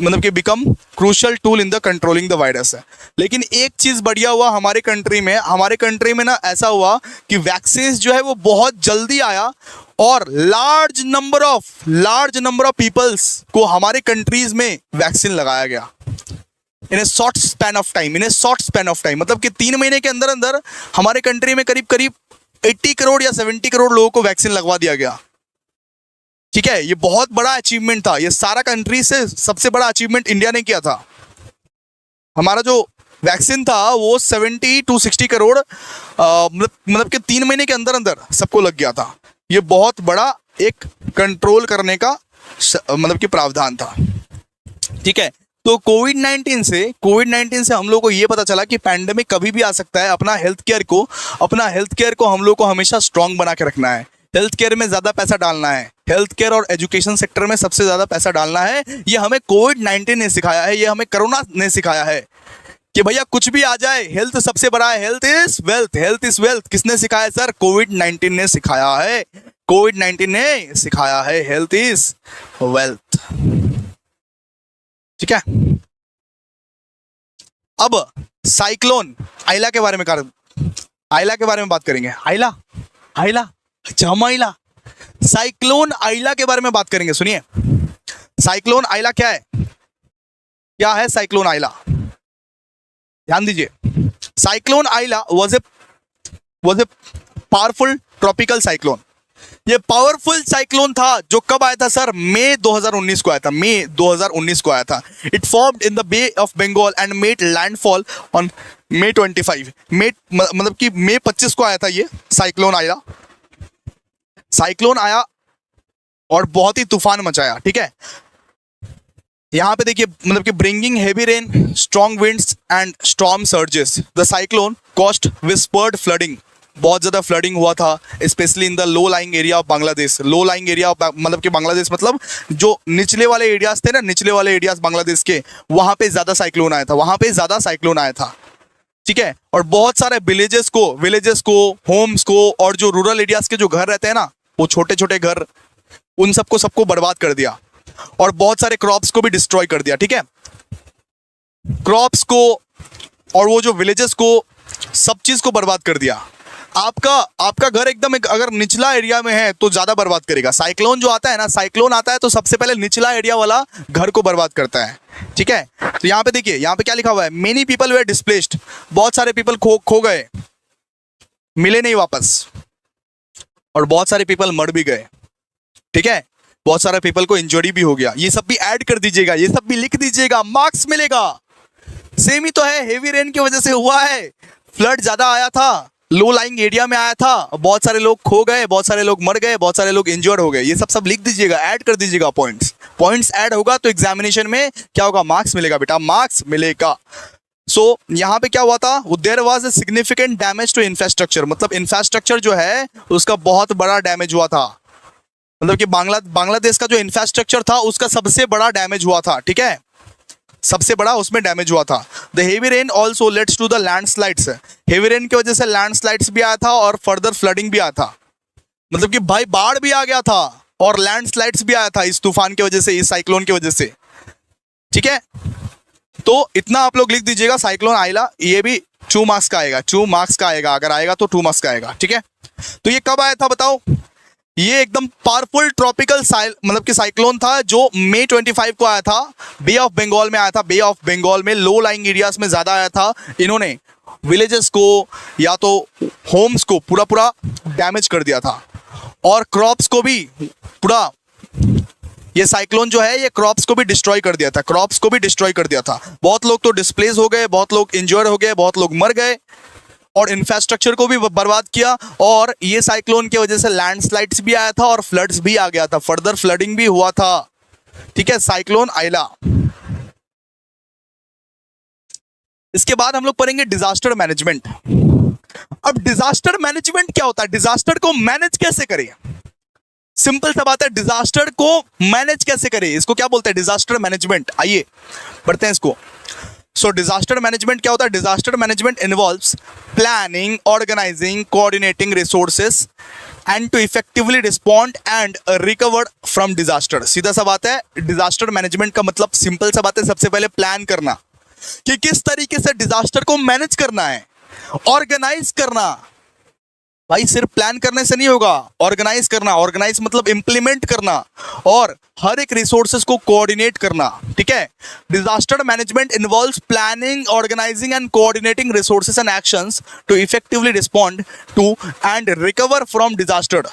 मतलब कि become crucial tool in the controlling the virus. लेकिन एक चीज बढ़िया हुआ हमारे कंट्री में ना, ऐसा हुआ कि वैक्सीन जो है वो बहुत जल्दी आया और लार्ज नंबर ऑफ पीपल्स को हमारे कंट्रीज में वैक्सीन लगाया गया। In a short span of time, in a short span of time, मतलब कि 3 महीने के अंदर अंदर हमारे कंट्री में करीब करीब 80 करोड़ या 70 करोड़ लोगों को वैक्सीन लगवा दिया गया। ठीक है, ये बहुत बड़ा अचीवमेंट था, ये सारा कंट्री से सबसे बड़ा अचीवमेंट इंडिया ने किया था। हमारा जो वैक्सीन था वो 70 to 60 करोड़ मतलब कि 3 महीने के अंदर अंदर सबको लग गया था। ये बहुत बड़ा एक कंट्रोल करने का मतलब कि प्रावधान था। ठीक है, तो कोविड-19 से हम लोग को ये पता चला कि पैंडेमिक कभी भी आ सकता है। अपना हेल्थ केयर को हम लोग को हमेशा स्ट्रांग बना के रखना है। हेल्थ केयर में ज़्यादा पैसा डालना है, हेल्थ केयर और एजुकेशन सेक्टर में सबसे ज़्यादा पैसा डालना है। ये हमें कोविड-19 ने सिखाया है, ये हमें कोरोना ने सिखाया है कि भैया कुछ भी आ जाए, हेल्थ सबसे बड़ा है। Health is wealth, health is wealth. किसने सिखाया सर? कोविड-19 ने सिखाया है, कोविड-19 ने सिखाया है, हेल्थ इज वेल्थ। ठीक है, अब साइक्लोन आइला के बारे में बात करेंगे। आइला जमाइला, साइक्लोन आइला के बारे में बात करेंगे। सुनिए, साइक्लोन आइला क्या है साइक्लोन आइला? ध्यान दीजिए, cyclone Aila was a powerful tropical cyclone. ये पावरफुल साइक्लोन था जो कब आया था सर? मई 2019 को आया था। It formed in the bay of Bengal and made landfall on May 25। मतलब कि मई 25 को आया था ये साइक्लोन आया और बहुत ही तूफान मचाया। ठीक है, यहाँ पे देखिए, मतलब कि bringing heavy rain, strong winds and storm surges, the cyclone cost whispered flooding. बहुत ज़्यादा फ्लडिंग हुआ था, specially in the low lying area of Bangladesh. Low lying area मतलब कि बांग्लादेश मतलब जो निचले वाले एरियाज थे ना, निचले वाले एरियाज बांग्लादेश के, वहाँ पे ज़्यादा साइक्लोन आया था। ठीक है, और बहुत सारे विलेजेस को, होम्स को, और जो रूरल एरियाज के जो घर रहते हैं ना, वो छोटे छोटे घर, उन सबको बर्बाद कर दिया और बहुत सारे क्रॉप्स को भी डिस्ट्रॉय कर दिया। ठीक है, क्रॉप्स को और वो जो विलेजेस को, सब चीज़ को बर्बाद कर दिया। आपका घर एकदम अगर निचला एरिया में है तो ज़्यादा बर्बाद करेगा। साइक्लोन जो आता है ना, साइक्लोन आता है तो सबसे पहले निचला एरिया वाला घर को बर्बाद करता है। ठीक है, तो यहाँ पे देखिए, यहाँ पे क्या लिखा हुआ है? Many people were displaced. बहुत सारे पीपल खो गए, मिले नहीं वापस, और बहुत सारे पीपल मर भी गए। ठीक है, बहुत सारे पीपल को इंजरी भी हो गया। ये सब भी ऐड कर दीजिएगा, ये सब भी लिख दीजिएगा, मार्क्स मिलेगा। सेम ही तो है, हेवी रेन की वजह से हुआ है, फ्लड ज्यादा आया था, लो लाइंग एरिया में आया था, बहुत सारे लोग खो गए, बहुत सारे लोग मर गए, बहुत सारे लोग इंजर्ड हो गए। ये सब लिख दीजिएगा, ऐड कर दीजिएगा। पॉइंट्स ऐड होगा तो एग्जामिनेशन में क्या होगा? मार्क्स मिलेगा बेटा, मार्क्स मिलेगा। सो यहाँ पे क्या हुआ था? There was a significant damage to infrastructure, मतलब इंफ्रास्ट्रक्चर जो है उसका बहुत बड़ा डैमेज हुआ था। मतलब कि बांग्लादेश का जो इंफ्रास्ट्रक्चर था उसका सबसे बड़ा डैमेज हुआ था। ठीक है, सबसे बड़ा उसमें डैमेज हुआ था। The heavy rain also leads to the landslides. Heavy rain की वजह से लैंडस्लाइड्स भी आया था और फर्दर फ्लडिंग भी आया था। मतलब कि भाई बाढ़ भी आ गया था और लैंडस्लाइड्स भी आया था इस तूफान की वजह से, इस साइक्लोन की वजह से। ठीक है, तो इतना आप लोग लिख दीजिएगा। साइक्लोन आइला, ये भी 2 मार्क्स का आएगा, 2 मार्क्स का आएगा। अगर आएगा तो 2 मार्क्स का आएगा। ठीक है, तो ये कब आया था बताओ? ये एकदम पावरफुल ट्रॉपिकल मतलब कि साइक्लोन था जो मई 25 को आया था, बे ऑफ बंगाल में आया था। बे ऑफ बंगाल में लो लाइंग एरियाज में ज़्यादा आया था। इन्होंने विलेजेस को या तो होम्स को पूरा डैमेज कर दिया था और क्रॉप्स को भी पूरा, ये साइक्लोन जो है ये क्रॉप्स को भी डिस्ट्रॉय कर दिया था। बहुत लोग तो डिस्प्लेस हो गए, बहुत लोग इंजर्ड हो गए, बहुत लोग मर गए और इंफ्रास्ट्रक्चर को भी बर्बाद किया। और ये साइक्लोन की वजह से लैंडस्लाइड्स भी आया था और फ्लड्स भी आ गया था, फर्दर फ्लडिंग भी हुआ था। ठीक है, साइक्लोन आइला। इसके बाद हम लोग पढ़ेंगे डिजास्टर मैनेजमेंट। अब डिजास्टर मैनेजमेंट क्या होता है? डिजास्टर को मैनेज कैसे करें? सिंपल सा बात है, डिजास्टर को मैनेज कैसे करें, इसको क्या बोलते हैं? Disaster management. आइए पढ़ते हैं इसको। सो डिजास्टर मैनेजमेंट क्या होता है? Disaster management involves planning, organizing, coordinating resources and to effectively respond and recover from disaster. सीधा सा बात है, डिजास्टर मैनेजमेंट का मतलब सिंपल सा बात है, सबसे पहले प्लान करना कि किस तरीके से डिजास्टर को मैनेज करना है, ऑर्गेनाइज करना, भाई सिर्फ प्लान करने से नहीं होगा, ऑर्गेनाइज करना, ऑर्गेनाइज मतलब इंप्लीमेंट करना और हर एक रिसोर्सेज को कोऑर्डिनेट करना। ठीक है, disaster management involves planning, organizing and coordinating resources and actions to effectively respond to and recover from disaster.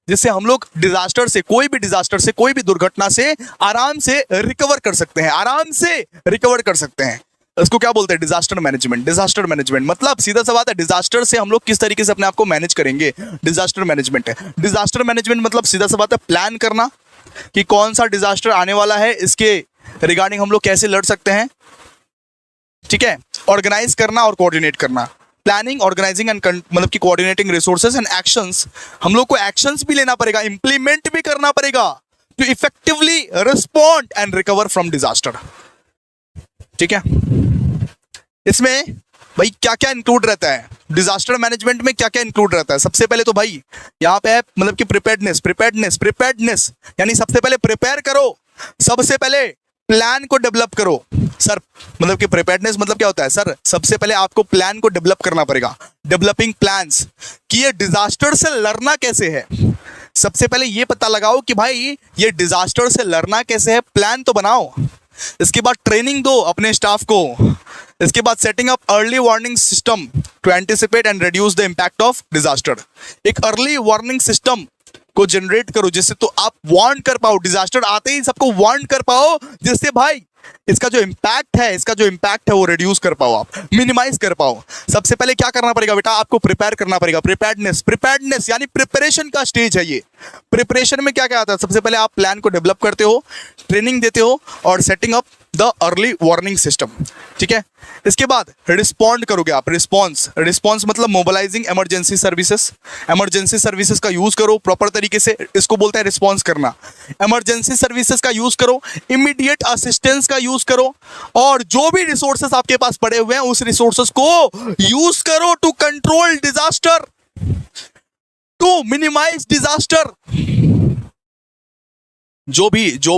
जिससे हम लोग डिजास्टर से, कोई भी डिजास्टर से, कोई भी दुर्घटना से आराम से रिकवर कर सकते हैं, आराम से रिकवर कर सकते हैं। इसको क्या बोलते हैं? Disaster management. डिजास्टर मैनेजमेंट मतलब सीधा सा बात है, डिजास्टर से हम लोग किस तरीके से अपने आप को मैनेज करेंगे, डिजास्टर मैनेजमेंट है। डिजास्टर मैनेजमेंट मतलब सीधा सा बात है, प्लान करना कि कौन सा डिजास्टर आने वाला है, इसके रिगार्डिंग हम लोग कैसे लड़ सकते हैं। ठीक है, ऑर्गेनाइज करना और कोऑर्डिनेट करना, प्लानिंग, ऑर्गेनाइजिंग एंड मतलब कि कोऑर्डिनेटिंग रिसोर्सेज एंड एक्शंस। हम लोग को एक्शंस भी लेना पड़ेगा, इंप्लीमेंट भी करना पड़ेगा to effectively respond and recover from disaster. ठीक है, इसमें भाई क्या क्या इंक्लूड रहता है, डिजास्टर मैनेजमेंट में क्या क्या इंक्लूड रहता है? सबसे पहले तो भाई यहाँ पे है मतलब कि प्रिपेयर्डनेस यानी सबसे पहले प्रिपेयर करो, सबसे पहले प्लान को डेवलप करो। सर मतलब कि प्रिपेयर्डनेस मतलब क्या होता है? सर सबसे पहले आपको प्लान को डेवलप करना पड़ेगा, डेवलपिंग प्लान्स, कि ये डिजास्टर से लड़ना कैसे है। सबसे पहले ये पता लगाओ कि भाई ये डिजास्टर से लड़ना कैसे है, प्लान तो बनाओ। इसके बाद ट्रेनिंग दो अपने स्टाफ को। इसके बाद setting up early warning system to anticipate and reduce the impact of disaster. एक अर्ली वार्निंग सिस्टम को जनरेट करो जिससे तो आप वार्न कर पाओ, डिजास्टर आते ही सबको वार्न कर पाओ, जिससे भाई इसका जो इम्पैक्ट है वो रिड्यूस कर पाओ, आप मिनिमाइज कर पाओ। सबसे पहले क्या करना पड़ेगा बेटा? आपको प्रिपेयर करना पड़ेगा। प्रिपेयर्डनेस यानी प्रिपरेशन का स्टेज है ये। प्रिपरेशन में क्या क्या आता है? सबसे पहले आप प्लान को डेवलप करते हो, ट्रेनिंग देते हो और setting up the early warning system. ठीक है, इसके बाद रिस्पॉन्ड करोगे आप। रिस्पॉन्स मतलब मोबिलाइजिंग इमरजेंसी सर्विसेज का यूज करो प्रॉपर तरीके से, इसको बोलते हैं रिस्पॉन्स करना। इमरजेंसी सर्विसेज का यूज करो, इमीडिएट असिस्टेंस का यूज करो और जो भी रिसोर्सेस आपके पास पड़े हुए हैं उस रिसोर्सेस को यूज करो to control disaster, to minimize disaster. जो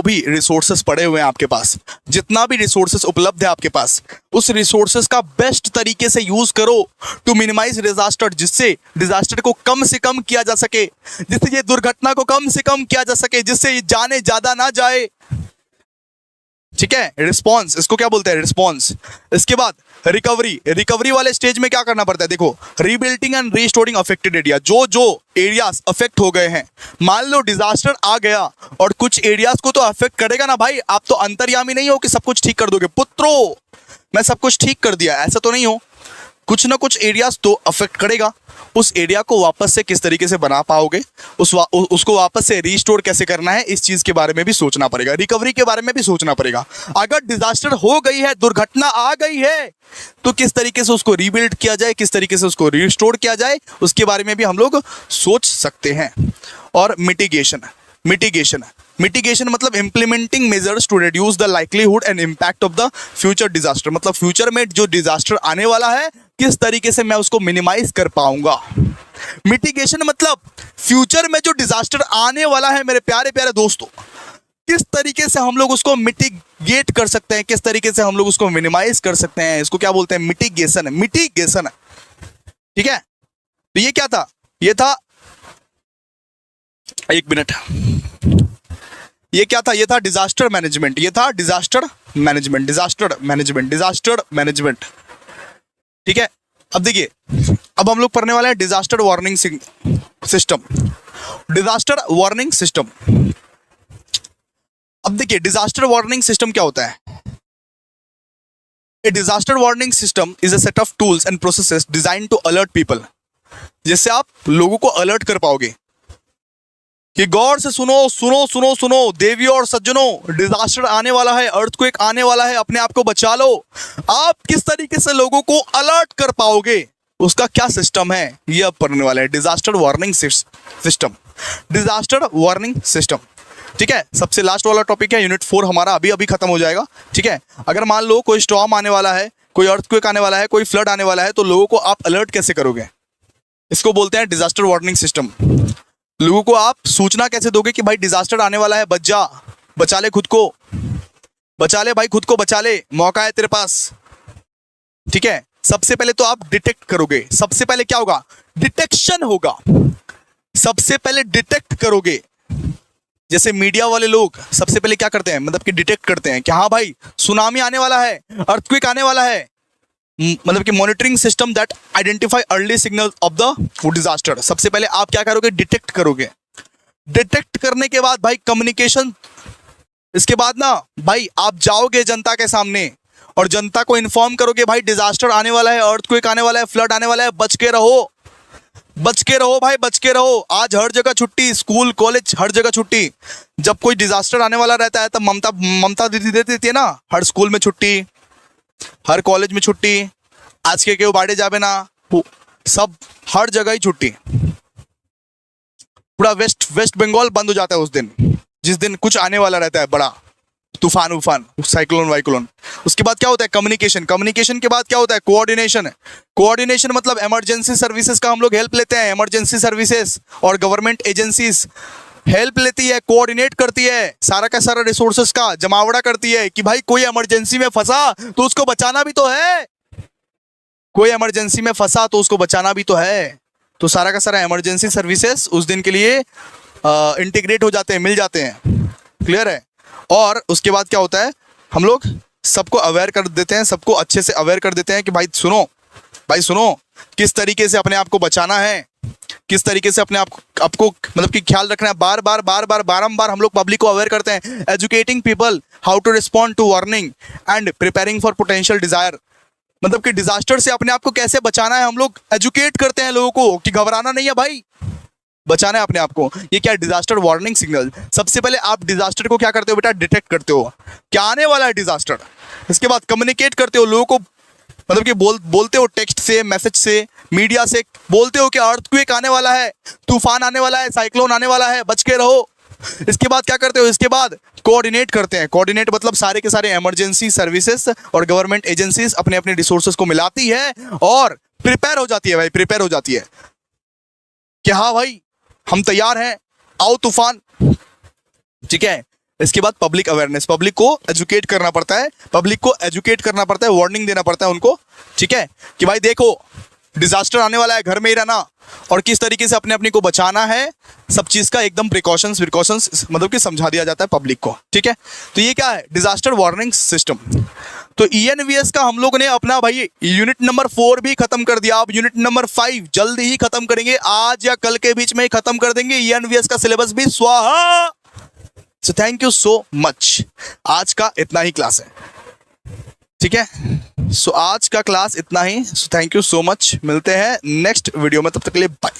भी रिसोर्सेस पड़े हुए हैं आपके पास, जितना भी रिसोर्सेस उपलब्ध है आपके पास, उस रिसोर्सेस का बेस्ट तरीके से यूज करो टू मिनिमाइज डिजास्टर, जिससे डिजास्टर को कम से कम किया जा सके, जिससे ये दुर्घटना को कम से कम किया जा सके, जिससे ये जाने ज्यादा ना जाए। ठीक है, रिस्पॉन्स, इसको क्या बोलते हैं? रिस्पॉन्स। इसके बाद रिकवरी वाले स्टेज में क्या करना पड़ता है? देखो, rebuilding and restoring affected area. जो एरियाज अफेक्ट हो गए हैं, मान लो डिजास्टर आ गया और कुछ एरियाज को तो अफेक्ट करेगा ना भाई। आप तो अंतर्यामी नहीं हो कि सब कुछ ठीक कर दोगे, पुत्रो मैं सब कुछ ठीक कर दिया, ऐसा तो नहीं हो। कुछ ना कुछ एरियाज तो अफेक्ट करेगा। उस एरिया को वापस से किस तरीके से बना पाओगे, उसको वापस से रीस्टोर कैसे करना है, इस चीज के बारे में भी सोचना पड़ेगा, रिकवरी के बारे में भी सोचना पड़ेगा। अगर डिजास्टर हो गई है, दुर्घटना आ गई है, तो किस तरीके से उसको रीबिल्ड किया जाए, किस तरीके से उसको रीस्टोर किया जाए, उसके बारे में भी हम लोग सोच सकते हैं। और मिटिगेशन मतलब implementing measures to reduce the likelihood and impact of the future disaster. मतलब फ्यूचर में जो डिजास्टर आने वाला है, किस तरीके से मैं उसको मिनिमाइज कर पाऊंगा। मिटिगेशन मतलब फ्यूचर में जो डिजास्टर आने वाला है मेरे प्यारे प्यारे दोस्तों, किस तरीके से हम लोग उसको मिटिगेट कर सकते हैं, किस तरीके से हम लोग उसको मिनिमाइज कर सकते हैं, इसको क्या बोलते हैं? मिटिगेशन। ठीक है, तो ये क्या था? ये था, एक मिनट, ये क्या था? ये था डिजास्टर मैनेजमेंट। Disaster management. ठीक है, अब देखिए, अब हम लोग पढ़ने वाले हैं डिजास्टर वार्निंग सिस्टम। अब देखिए, डिजास्टर वार्निंग सिस्टम क्या होता है? A disaster warning system is a set of tools and processes design to alert people, जिससे आप लोगों को अलर्ट कर पाओगे कि गौर से सुनो देवियों और सज्जनों, डिजास्टर आने वाला है, अर्थक्वेक आने वाला है, अपने आप को बचा लो। आप किस तरीके से लोगों को अलर्ट कर पाओगे, उसका क्या सिस्टम है, ये अब पढ़ने वाले हैं। Disaster warning system. ठीक है, सबसे लास्ट वाला टॉपिक है, यूनिट 4 हमारा अभी खत्म हो जाएगा। ठीक है, अगर मान लो कोई स्टॉर्म आने वाला है, कोई अर्थक्वेक आने वाला है, कोई फ्लड आने वाला है, तो लोगों को आप अलर्ट कैसे करोगे? इसको बोलते हैं डिजास्टर वार्निंग सिस्टम। लोगों को आप सूचना कैसे दोगे कि भाई डिजास्टर आने वाला है, बचा ले खुद को, बचा ले भाई, खुद को बचा ले, मौका है तेरे पास। ठीक है, सबसे पहले तो आप डिटेक्ट करोगे। सबसे पहले क्या होगा? डिटेक्शन होगा। सबसे पहले डिटेक्ट करोगे। जैसे मीडिया वाले लोग सबसे पहले क्या करते हैं, मतलब कि डिटेक्ट करते हैं कि हाँ भाई सुनामी आने वाला है, अर्थक्वेक आने वाला है, मतलब कि monitoring system that identify early signal of the disaster. सबसे पहले आप क्या करोगे? डिटेक्ट करोगे। डिटेक्ट करने के बाद भाई कम्युनिकेशन, इसके बाद ना भाई आप जाओगे जनता के सामने और जनता को इन्फॉर्म करोगे भाई डिजास्टर आने वाला है, अर्थक्वेक आने वाला है, फ्लड आने वाला है, बच के रहो, बच के रहो भाई, बच के रहो। आज हर जगह छुट्टी, स्कूल कॉलेज हर जगह छुट्टी। जब कोई डिजास्टर आने वाला रहता है तब ममता दीदी दे देती है ना, हर स्कूल में छुट्टी, हर कॉलेज में छुट्टी, आज के क्यों बाड़े जाबे ना, सब हर जगह ही छुट्टी। पूरा वेस्ट बंगाल बंद हो जाता है उस दिन, जिस दिन कुछ आने वाला रहता है, बड़ा तूफान उफान, साइक्लोन वाइक्लोन। उसके बाद क्या होता है? कम्युनिकेशन। कम्युनिकेशन के बाद क्या होता है? कोऑर्डिनेशन। कोऑर्डिनेशन मतलब इमरजेंसी सर्विसेज का हम लोग हेल्प लेते हैं। इमरजेंसी सर्विसेज और गवर्नमेंट एजेंसीज हेल्प लेती है, कोऑर्डिनेट करती है, सारा का सारा रिसोर्सेज का जमावड़ा करती है कि भाई कोई इमरजेंसी में फंसा तो उसको बचाना भी तो है, कोई इमरजेंसी में फंसा तो उसको बचाना भी तो है। तो सारा का सारा इमरजेंसी सर्विसेज उस दिन के लिए इंटीग्रेट हो जाते हैं, मिल जाते हैं। क्लियर है? और उसके बाद क्या होता है? हम लोग सबको अवेयर कर देते हैं, सबको अच्छे से अवेयर कर देते हैं कि भाई सुनो किस तरीके से अपने आप को बचाना है, किस तरीके से अपने आपको मतलब कि ख्याल रखना है। बारंबार हम लोग पब्लिक को अवेयर करते हैं। Educating people how to respond to warning and preparing for potential disaster, मतलब कि डिजास्टर से अपने आप को कैसे बचाना है, हम लोग एजुकेट करते हैं लोगों को कि घबराना नहीं है भाई, बचाना है अपने आप को। ये क्या है? Disaster warning signal. सबसे पहले आप डिजास्टर को क्या करते हो बेटा? डिटेक्ट करते हो, क्या आने वाला है डिजास्टर। इसके बाद कम्युनिकेट करते हो लोगों को, मतलब कि बोलते हो टेक्स्ट से, मैसेज से, मीडिया से बोलते हो कि अर्थक्वेक आने वाला है, तूफान आने वाला है, साइक्लोन आने वाला है, बच के रहो। इसके बाद क्या करते हो? इसके बाद कोऑर्डिनेट करते हैं। कोऑर्डिनेट मतलब सारे के सारे इमरजेंसी सर्विसेज और गवर्नमेंट एजेंसीज अपने अपने रिसोर्सेज को मिलाती है और प्रिपेयर हो जाती है भाई, प्रिपेयर हो जाती है कि हाँ भाई हम तैयार हैं, आओ तूफान। ठीक है? इसके बाद पब्लिक अवेयरनेस, पब्लिक को एजुकेट करना पड़ता है, पब्लिक को एजुकेट करना पड़ता है, वार्निंग देना पड़ता है उनको। ठीक है? कि भाई देखो डिजास्टर आने वाला है, घर में ही रहना और किस तरीके से अपने को बचाना है, सब चीज का एकदम प्रिकॉशंस मतलब कि समझा दिया जाता है पब्लिक को। ठीक है? तो ये क्या है? Disaster warning system. तो ENVS का हम लोगों ने अपना भाई यूनिट नंबर 4 भी खत्म कर दिया। अब यूनिट नंबर 5 जल्दी ही खत्म करेंगे, आज या कल के बीच में ही खत्म कर देंगे। ENVS का सिलेबस भी स्वाहा। सो थैंक यू सो मच। आज का इतना ही क्लास है। ठीक है? सो आज का क्लास इतना ही। So thank you so much. मिलते हैं नेक्स्ट वीडियो में, तब तक के लिए बाय।